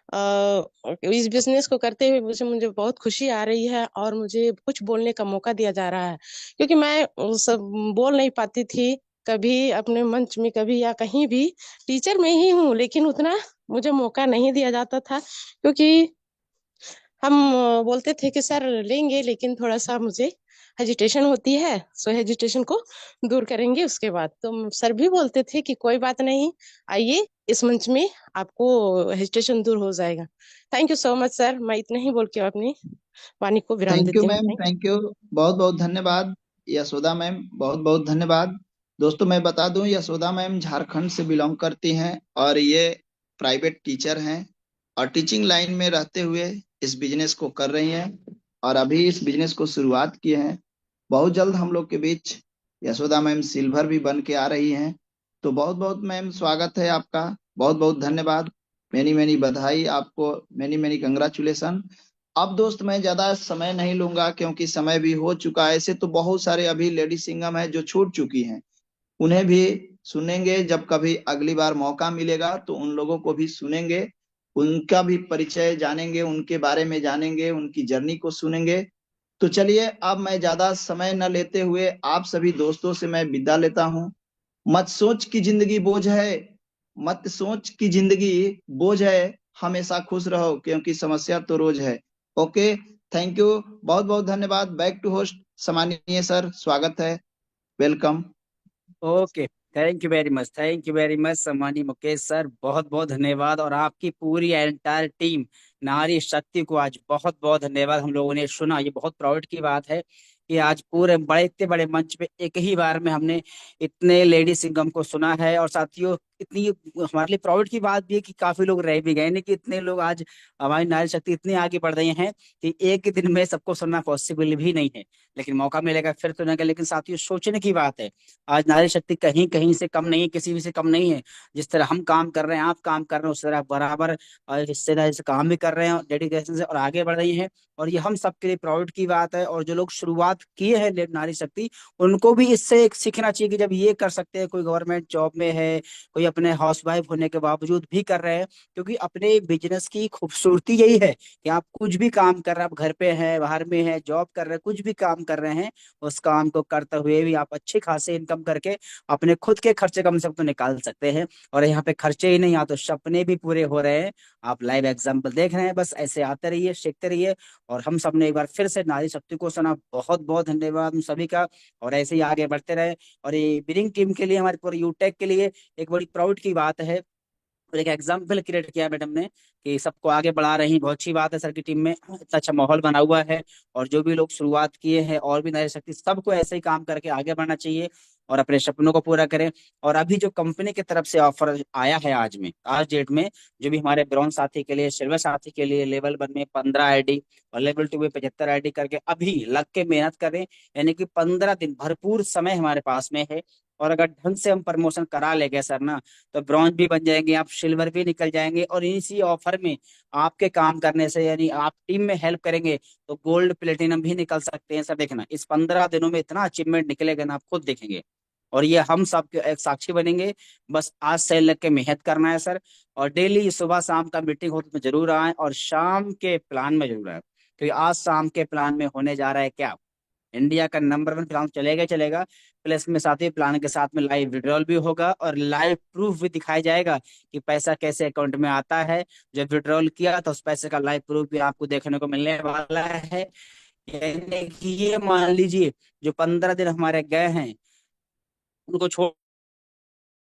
इस बिजनेस को करते हुए मुझे बहुत खुशी आ रही है, और मुझे कुछ बोलने का मौका दिया जा रहा है, क्योंकि मैं सब बोल नहीं पाती थी कभी अपने मंच में, कभी या कहीं भी। टीचर में ही हूँ, लेकिन उतना मुझे मौका नहीं दिया जाता था, क्योंकि हम बोलते थे कि सर लेंगे, लेकिन थोड़ा सा मुझे हेजिटेशन होती है, सो हेजिटेशन को दूर करेंगे उसके बाद। तो सर भी बोलते थे कि कोई बात नहीं, आइए इस मंच में, आपको हेजिटेशन दूर हो जाएगा। Thank you so much sir. मैं इतना ही बोल के अपनी वाणी को विराम थैंक यू देती हूँ। मैम, थैंक यू, बहुत बहुत धन्यवाद यशोदा मैम, बहुत बहुत धन्यवाद। दोस्तों मैं बता दूं, यशोदा मैम झारखंड से बिलोंग करती हैं, और ये प्राइवेट टीचर हैं, और टीचिंग लाइन में रहते हुए इस बिजनेस को कर रही हैं, और अभी इस बिजनेस को शुरुआत किए हैं। बहुत जल्द हम लोग के बीच यशोदा मैम सिल्वर भी बन के आ रही हैं। तो बहुत बहुत मैम स्वागत है आपका, बहुत बहुत धन्यवाद, मेनी मेनी बधाई आपको, मेनी मेनी कंग्रेचुलेशन। अब दोस्त मैं ज्यादा समय नहीं लूंगा, क्योंकि समय भी हो चुका है। ऐसे तो बहुत सारे अभी लेडी सिंगम है जो छूट चुकी हैं, उन्हें भी सुनेंगे जब कभी अगली बार मौका मिलेगा, तो उन लोगों को भी सुनेंगे, उनका भी परिचय जानेंगे, उनके बारे में जानेंगे, उनकी जर्नी को सुनेंगे। तो चलिए अब मैं ज्यादा समय न लेते हुए आप सभी दोस्तों से मैं विदा लेता हूँ। मत सोच की जिंदगी बोझ है, मत सोच की जिंदगी बोझ है, हमेशा खुश रहो क्योंकि समस्या तो रोज है। ओके, थैंक यू, बहुत बहुत धन्यवाद। बैक टू होस्ट सम्मानीय सर, स्वागत है, welcome. Okay, thank you very much सम्मानी मुकेश सर, बहुत बहुत धन्यवाद। और आपकी पूरी एंटायर टीम नारी शक्ति को आज बहुत बहुत धन्यवाद। हम लोगों ने सुना, ये बहुत प्राउड की बात है कि आज पूरे बड़े इतने बड़े मंच पे एक ही बार में हमने इतने लेडी सिंगम को सुना है। और साथियों, इतनी हमारे लिए प्राउड की बात भी है कि काफी लोग रह भी गए, नहीं कि इतने लोग आज हमारी नारी शक्ति इतनी आगे बढ़ रही हैं कि एक ही दिन में सबको सुनना पॉसिबल भी नहीं है, लेकिन मौका मिलेगा फिर सुनेंगे। लेकिन साथियों, सोचने की बात है, आज नारी शक्ति कहीं कहीं से कम नहीं है, किसी भी से कम नहीं है। जिस तरह हम काम कर रहे हैं, आप काम कर रहे हैं, उस तरह बराबर हिस्सेदारी से काम भी कर रहे हैं, डेडिकेशन से, और आगे बढ़ रही हैं। और ये हम सबके लिए प्राउड की बात है। और जो लोग शुरुआत किए हैं नारी शक्ति, उनको भी इससे एक सीखना चाहिए कि जब ये कर सकते हैं, कोई गवर्नमेंट जॉब में है, कोई अपने हाउस वाइफ होने के बावजूद भी कर रहे हैं, क्योंकि अपने बिजनेस की खूबसूरती यही है कि आप कुछ भी काम कर रहे हैं, आप घर पे हैं, बाहर में हैं, जॉब कर रहे हैं, कुछ भी काम कर रहे हैं, उस काम को करते हुए भी आप अच्छे खासे इनकम करके अपने खुद के खर्चे कम से कम तो निकाल सकते हैं। और यहाँ पे खर्चे ही नहीं, यहाँ तो सपने भी पूरे हो रहे हैं। आप लाइव एग्जाम्पल देख रहे हैं, बस ऐसे आते रहिए, सीखते रहिए। और हम सब ने एक बार फिर से नारी शक्ति को सुना, बहुत बहुत धन्यवाद उन सभी का, और ऐसे ही आगे बढ़ते रहे। और ये विनिंग टीम के लिए, हमारे पूरे यूटेक के लिए एक बड़ी प्राउड की बात है, और एक एग्जाम्पल क्रिएट किया मैडम ने कि सबको आगे बढ़ा रही हैं। बहुत अच्छी बात है, सर की टीम में इतना अच्छा माहौल बना हुआ है। और जो भी लोग शुरुआत किए हैं और भी नारी शक्ति, सबको ऐसे ही काम करके आगे बढ़ना चाहिए और अपने सपनों को पूरा करें। और अभी जो कंपनी की तरफ से ऑफर आया है आज डेट में, जो भी हमारे ब्रॉन्ज साथी के लिए, सिल्वर साथी के लिए लेवल 1 में 15 आईडी और लेवल 2 में 75 आईडी करके अभी लग के मेहनत करें, यानी कि 15 दिन भरपूर समय हमारे पास में है। और अगर ढंग से हम प्रमोशन करा लेंगे सर ना, तो ब्रॉन्ज भी बन जाएंगे, आप सिल्वर भी निकल जाएंगे। और इसी ऑफर में आपके काम करने से, यानी आप टीम में हेल्प करेंगे, तो गोल्ड प्लेटिनम भी निकल सकते हैं सर। देखना, इस 15 दिनों में इतना अचीवमेंट निकलेगा ना, आप खुद देखेंगे। और ये हम सब के एक साक्षी बनेंगे। बस आज से लग के मेहनत करना है सर, और डेली सुबह शाम का मीटिंग हो तो जरूर आए, और शाम के प्लान में जरूर आए, क्योंकि आज शाम के प्लान में होने जा रहा है क्या, इंडिया का नंबर 1 प्लान चलेगा ही चलेगा। प्लस में साथ ही प्लान के साथ में लाइव विड्रॉल भी होगा और लाइव प्रूफ भी दिखाया जाएगा कि पैसा कैसे अकाउंट में आता है। जब विड्रॉल किया तो उस पैसे का लाइव प्रूफ भी आपको देखने को मिलने वाला है। यानी कि ये मान लीजिए जो 15 दिन हमारे गए हैं उनको छोड़ने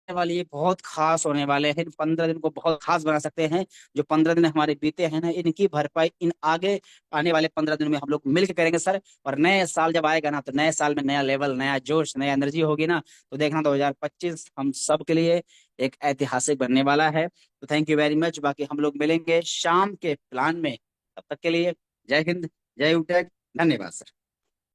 वाले ये बहुत खास होने वाले हैं। 15 दिन को बहुत खास बना सकते हैं। जो 15 दिन हमारे बीते हैं ना, इनकी भरपाई इन आगे आने वाले 15 दिन में हम लोग मिलकर करेंगे सर। और नए साल जब आएगा ना, तो नए साल में नया लेवल, नया जोश, नया एनर्जी होगी ना, तो देखना 2025 हम सब के लिए एक ऐतिहासिक बनने वाला है। तो थैंक यू वेरी मच। बाकी हम लोग मिलेंगे शाम के प्लान में। तब तक के लिए जय हिंद, जय उटेक, धन्यवाद सर।